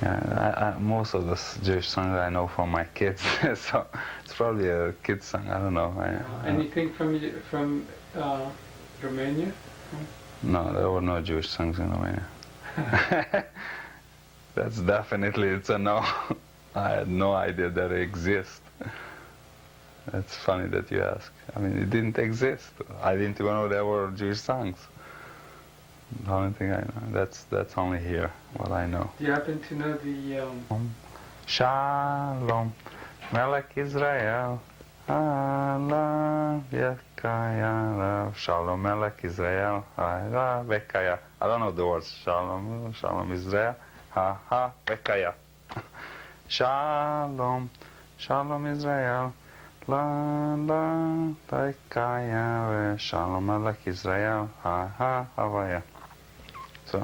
S1: Yeah, most of the Jewish songs I know from my kids, so it's probably a kid's song. I don't know.
S2: Anything from Romania?
S1: No, there were no Jewish songs in Romania. That's definitely, it's a no. I had no idea that it exists. That's funny that you ask. I mean, it didn't exist. I didn't even know there were Jewish songs. The only thing I know, that's only here, what I know.
S2: Do you happen to know the...
S1: Shalom, Melech Israel, Allah, Yekaya, Shalom, Melech Israel, Allah, Vekaya. I don't know the words. Shalom, Shalom Israel, Ha, Ha, Vekaya. Shalom, Shalom Israel, La, La, Vekaya, Shalom, Melech Israel, Ha, Ha, Havaya. So,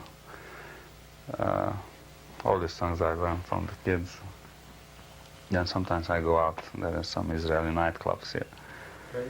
S1: all these songs I learned from the kids. Then sometimes I go out. There are some Israeli nightclubs here.
S2: Okay.